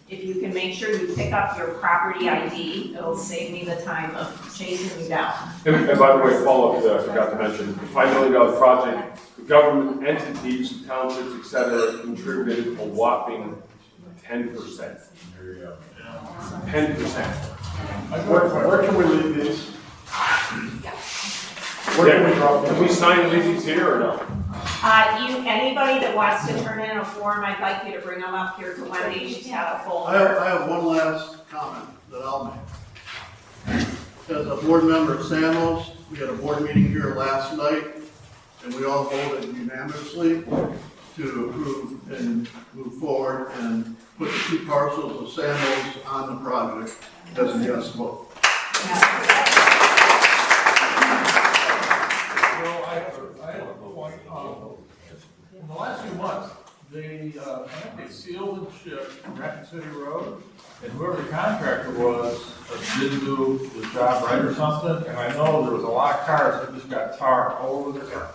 [SPEAKER 4] If you can make sure you pick up your property ID, it'll save me the time of chasing you down.
[SPEAKER 25] And by the way, follow-up, I forgot to mention, the $5 million project, the government entities, townships, et cetera, contributed a whopping 10%. There you go. 10%.
[SPEAKER 24] Where can we leave these?
[SPEAKER 25] Can we sign these here or no?
[SPEAKER 4] Anybody that wants to turn in a form, I'd like you to bring them up here to Wendy, she's got a folder.
[SPEAKER 3] I have one last comment that I'll make. As a board member at Samos, we had a board meeting here last night, and we all voted unanimously to approve and move forward and put the 2 parcels of Samos on the project as a yes vote.
[SPEAKER 24] So I have a point. In the last few months, they sealed and shipped Rapid City Road, and whoever the contractor was didn't do the job right or something, and I know there was a lot of cars that just got tar all over the car.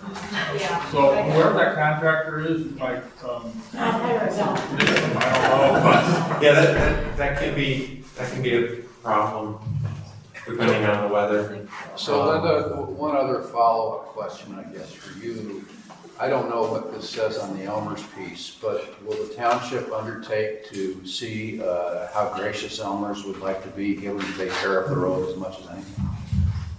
[SPEAKER 10] Yeah.
[SPEAKER 24] So whoever that contractor is, like, I don't know, but.
[SPEAKER 15] Yeah, that can be a problem depending on the weather.
[SPEAKER 16] So Linda, one other follow-up question, I guess, for you. I don't know what this says on the Elmer's piece, but will the township undertake to see how gracious Elmer's would like to be, given to take care of the road as much as anything?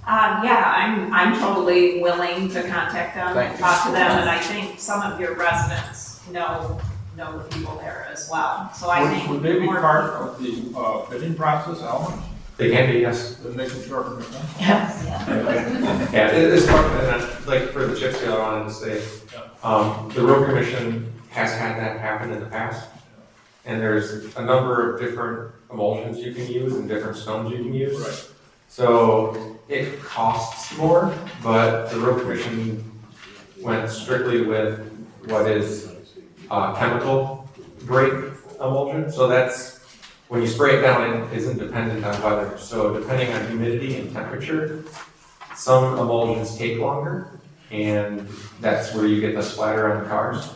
[SPEAKER 4] Yeah, I'm totally willing to contact them,
[SPEAKER 16] Thank you.
[SPEAKER 4] talk to them, and I think some of your residents know the people there as well. So I think.
[SPEAKER 24] Would they be part of the bidding process, Alan?
[SPEAKER 15] They can be, yes.
[SPEAKER 24] Then they can sharpen it down.
[SPEAKER 15] Yeah, it's part of it, like for the chip seal, I wanted to say, the road commission has had that happen in the past. And there's a number of different emulsions you can use and different stones you can use.
[SPEAKER 24] Right.
[SPEAKER 15] So it costs more, but the road commission went strictly with what is chemical grade emulsion. So that's, when you spray it down, it isn't dependent on weather. So depending on humidity and temperature, some emulsions take longer, and that's where you get the splatter on the cars.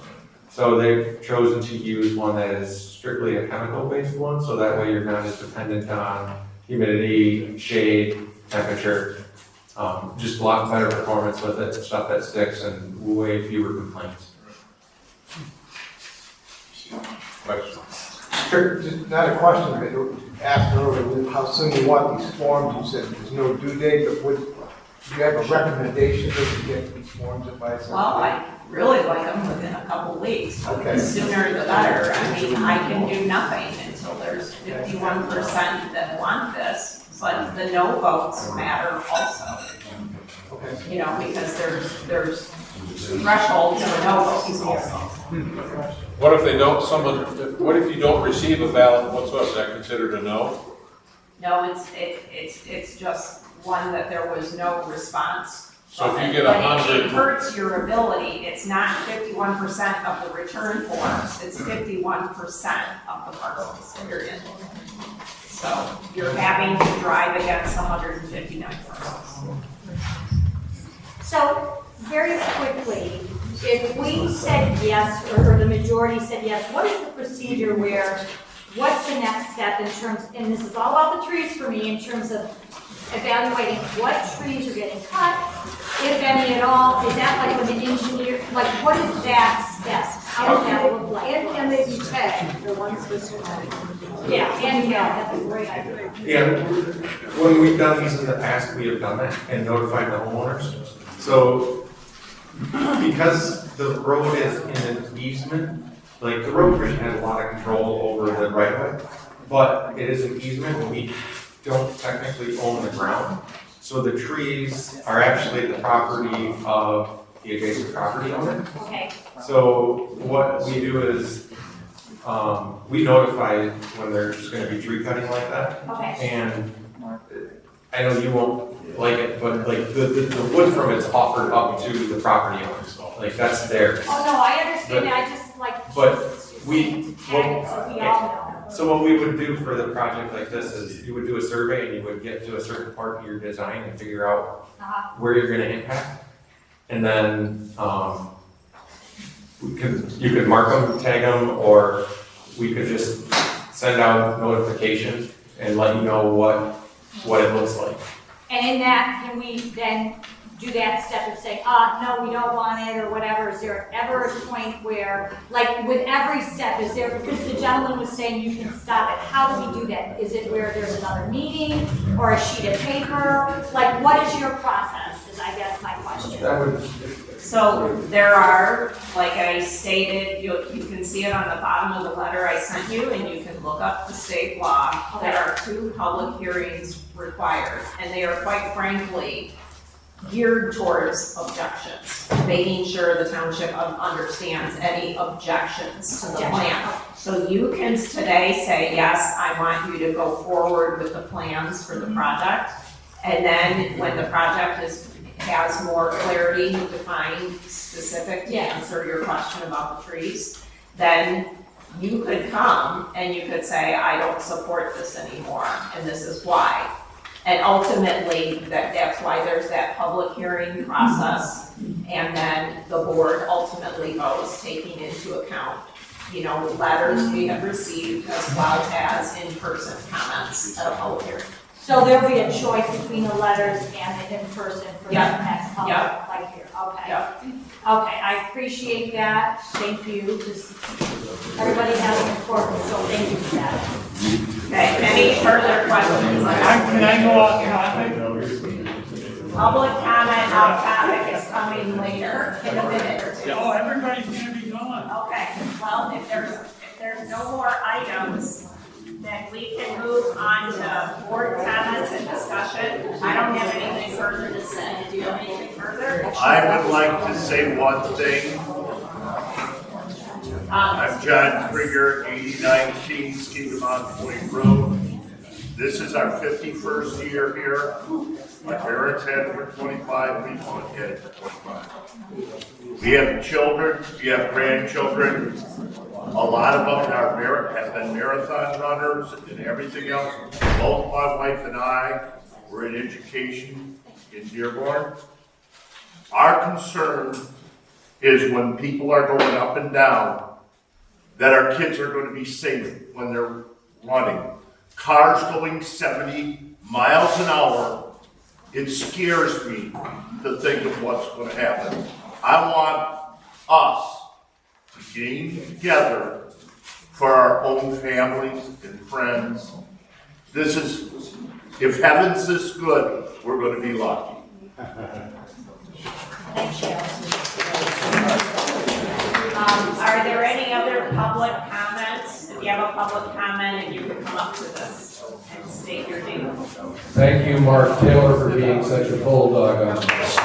[SPEAKER 15] So they've chosen to use one that is strictly a chemical-based one, so that way you're not as dependent on humidity, shade, temperature. Just a lot better performance with it, stuff that sticks, and way fewer complaints.
[SPEAKER 25] Questions?
[SPEAKER 8] Sure, just not a question, but asked earlier, how soon you want these forms, you said there's no due date, but do you have a recommendation that you get these forms in by a certain
[SPEAKER 4] Well,
[SPEAKER 8] date?
[SPEAKER 4] I really like them within a couple weeks.
[SPEAKER 8] Okay.
[SPEAKER 4] The sooner the better. I mean, I can do nothing until there's 51% that want this, but the no votes matter also.
[SPEAKER 8] Okay.
[SPEAKER 4] You know, because there's thresholds for no votes also.
[SPEAKER 25] What if they don't, what if you don't receive a ballot whatsoever, is that considered a no?
[SPEAKER 4] No, it's just one that there was no response.
[SPEAKER 25] So if you
[SPEAKER 4] from
[SPEAKER 25] get
[SPEAKER 4] it. But
[SPEAKER 25] 100.
[SPEAKER 4] it hurts your ability. It's not 51% of the return forms, it's 51% of the parcels, period. So you're having to drive against 159 parcels.
[SPEAKER 10] So, very quickly, if we said yes, or the majority said yes, what is the procedure where, what's the next step in terms, and this is all about the trees for me, in terms of evaluating what trees are getting cut, if any at all, is that like with an engineer, like what is that step? How does that look like?
[SPEAKER 2] And can they be tagged, the ones this one?
[SPEAKER 10] Yeah, that's a great idea.
[SPEAKER 15] Yeah, when we've done these in the past, we have done that and notified the homeowners. So, because the road is in an easement, like the road commission has a lot of control over the right of way, but it is an easement, we don't technically own the ground. So the trees are actually the property of the adjacent property owner.
[SPEAKER 10] Okay.
[SPEAKER 15] So what we do is, we notify when there's gonna be tree cutting like that.
[SPEAKER 10] Okay.
[SPEAKER 15] And I know you won't like it, but like the wood from it's offered up to the property owners, like that's theirs.
[SPEAKER 10] Oh, no, I understand, I just like.
[SPEAKER 15] But
[SPEAKER 10] tag
[SPEAKER 15] we
[SPEAKER 10] it so we all know.
[SPEAKER 15] so what we would do for the project like this is you would do a survey and you would get to a certain part of your design and figure out where you're gonna impact. And then, you could mark them, tag them, or we could just send out notifications and let you know what it looks like.
[SPEAKER 10] And in that, can we then do that step and say, no, we don't want it, or whatever? Is there ever a point where, like, with every step, is there, because the gentleman was saying you can stop it, how do we do that? Is it where there's another meeting, or a sheet of paper? Like, what is your process, is I guess my question.
[SPEAKER 4] So there are, like I stated, you can see it on the bottom of the letter I sent you, and you can look up the state law. There are 2 public hearings required, and they are quite frankly geared towards objections, making sure the township understands any objections to the plan. So you can today say, yes, I want you to go forward with the plans for the project. And then when the project has more clarity, defined, specific to answer your question about the trees, then you could come and you could say, I don't support this anymore, and this is why. And ultimately, that's why there's that public hearing process, and then the board ultimately votes, taking into account, letters we have received as well as in-person comments at a public hearing.
[SPEAKER 10] So there'll be a choice between the letters and the in-person for the
[SPEAKER 4] Yep.
[SPEAKER 10] next public,
[SPEAKER 4] Yep.
[SPEAKER 10] like here, okay.
[SPEAKER 4] Yep.
[SPEAKER 10] Okay, I appreciate that, thank you, everybody has an importance, so thank you for that.
[SPEAKER 4] Okay, any further questions?
[SPEAKER 7] Can I go off topic?
[SPEAKER 4] Public comment off topic is coming later in a minute or 2.
[SPEAKER 7] Oh, everybody's gonna be gone.
[SPEAKER 4] Okay, well, if there's no more items, then we can move on to board comments and discussion. I don't have anything further to say. Do you have anything further?
[SPEAKER 3] I would like to say one thing. I'm John Krieger, 8019 Skidmont Point Road. This is our 51st year here. My parents had it for 25, we both had it for 25. We have children, we have grandchildren. A lot of them have been marathon runners and everything else. Both my wife and I were in education in Dearborn. Our concern is when people are going up and down, that our kids are going to be safe when they're running. Cars going 70 miles an hour, it scares me to think of what's going to happen. I want us to gain together for our own families and friends. If heaven's this good, we're going to be lucky.
[SPEAKER 10] Thanks,
[SPEAKER 4] Are there any other public comments? If you have a public comment, and you can come up to this and state your name.
[SPEAKER 1] Thank you, Mark Taylor, for being such a bulldog on this.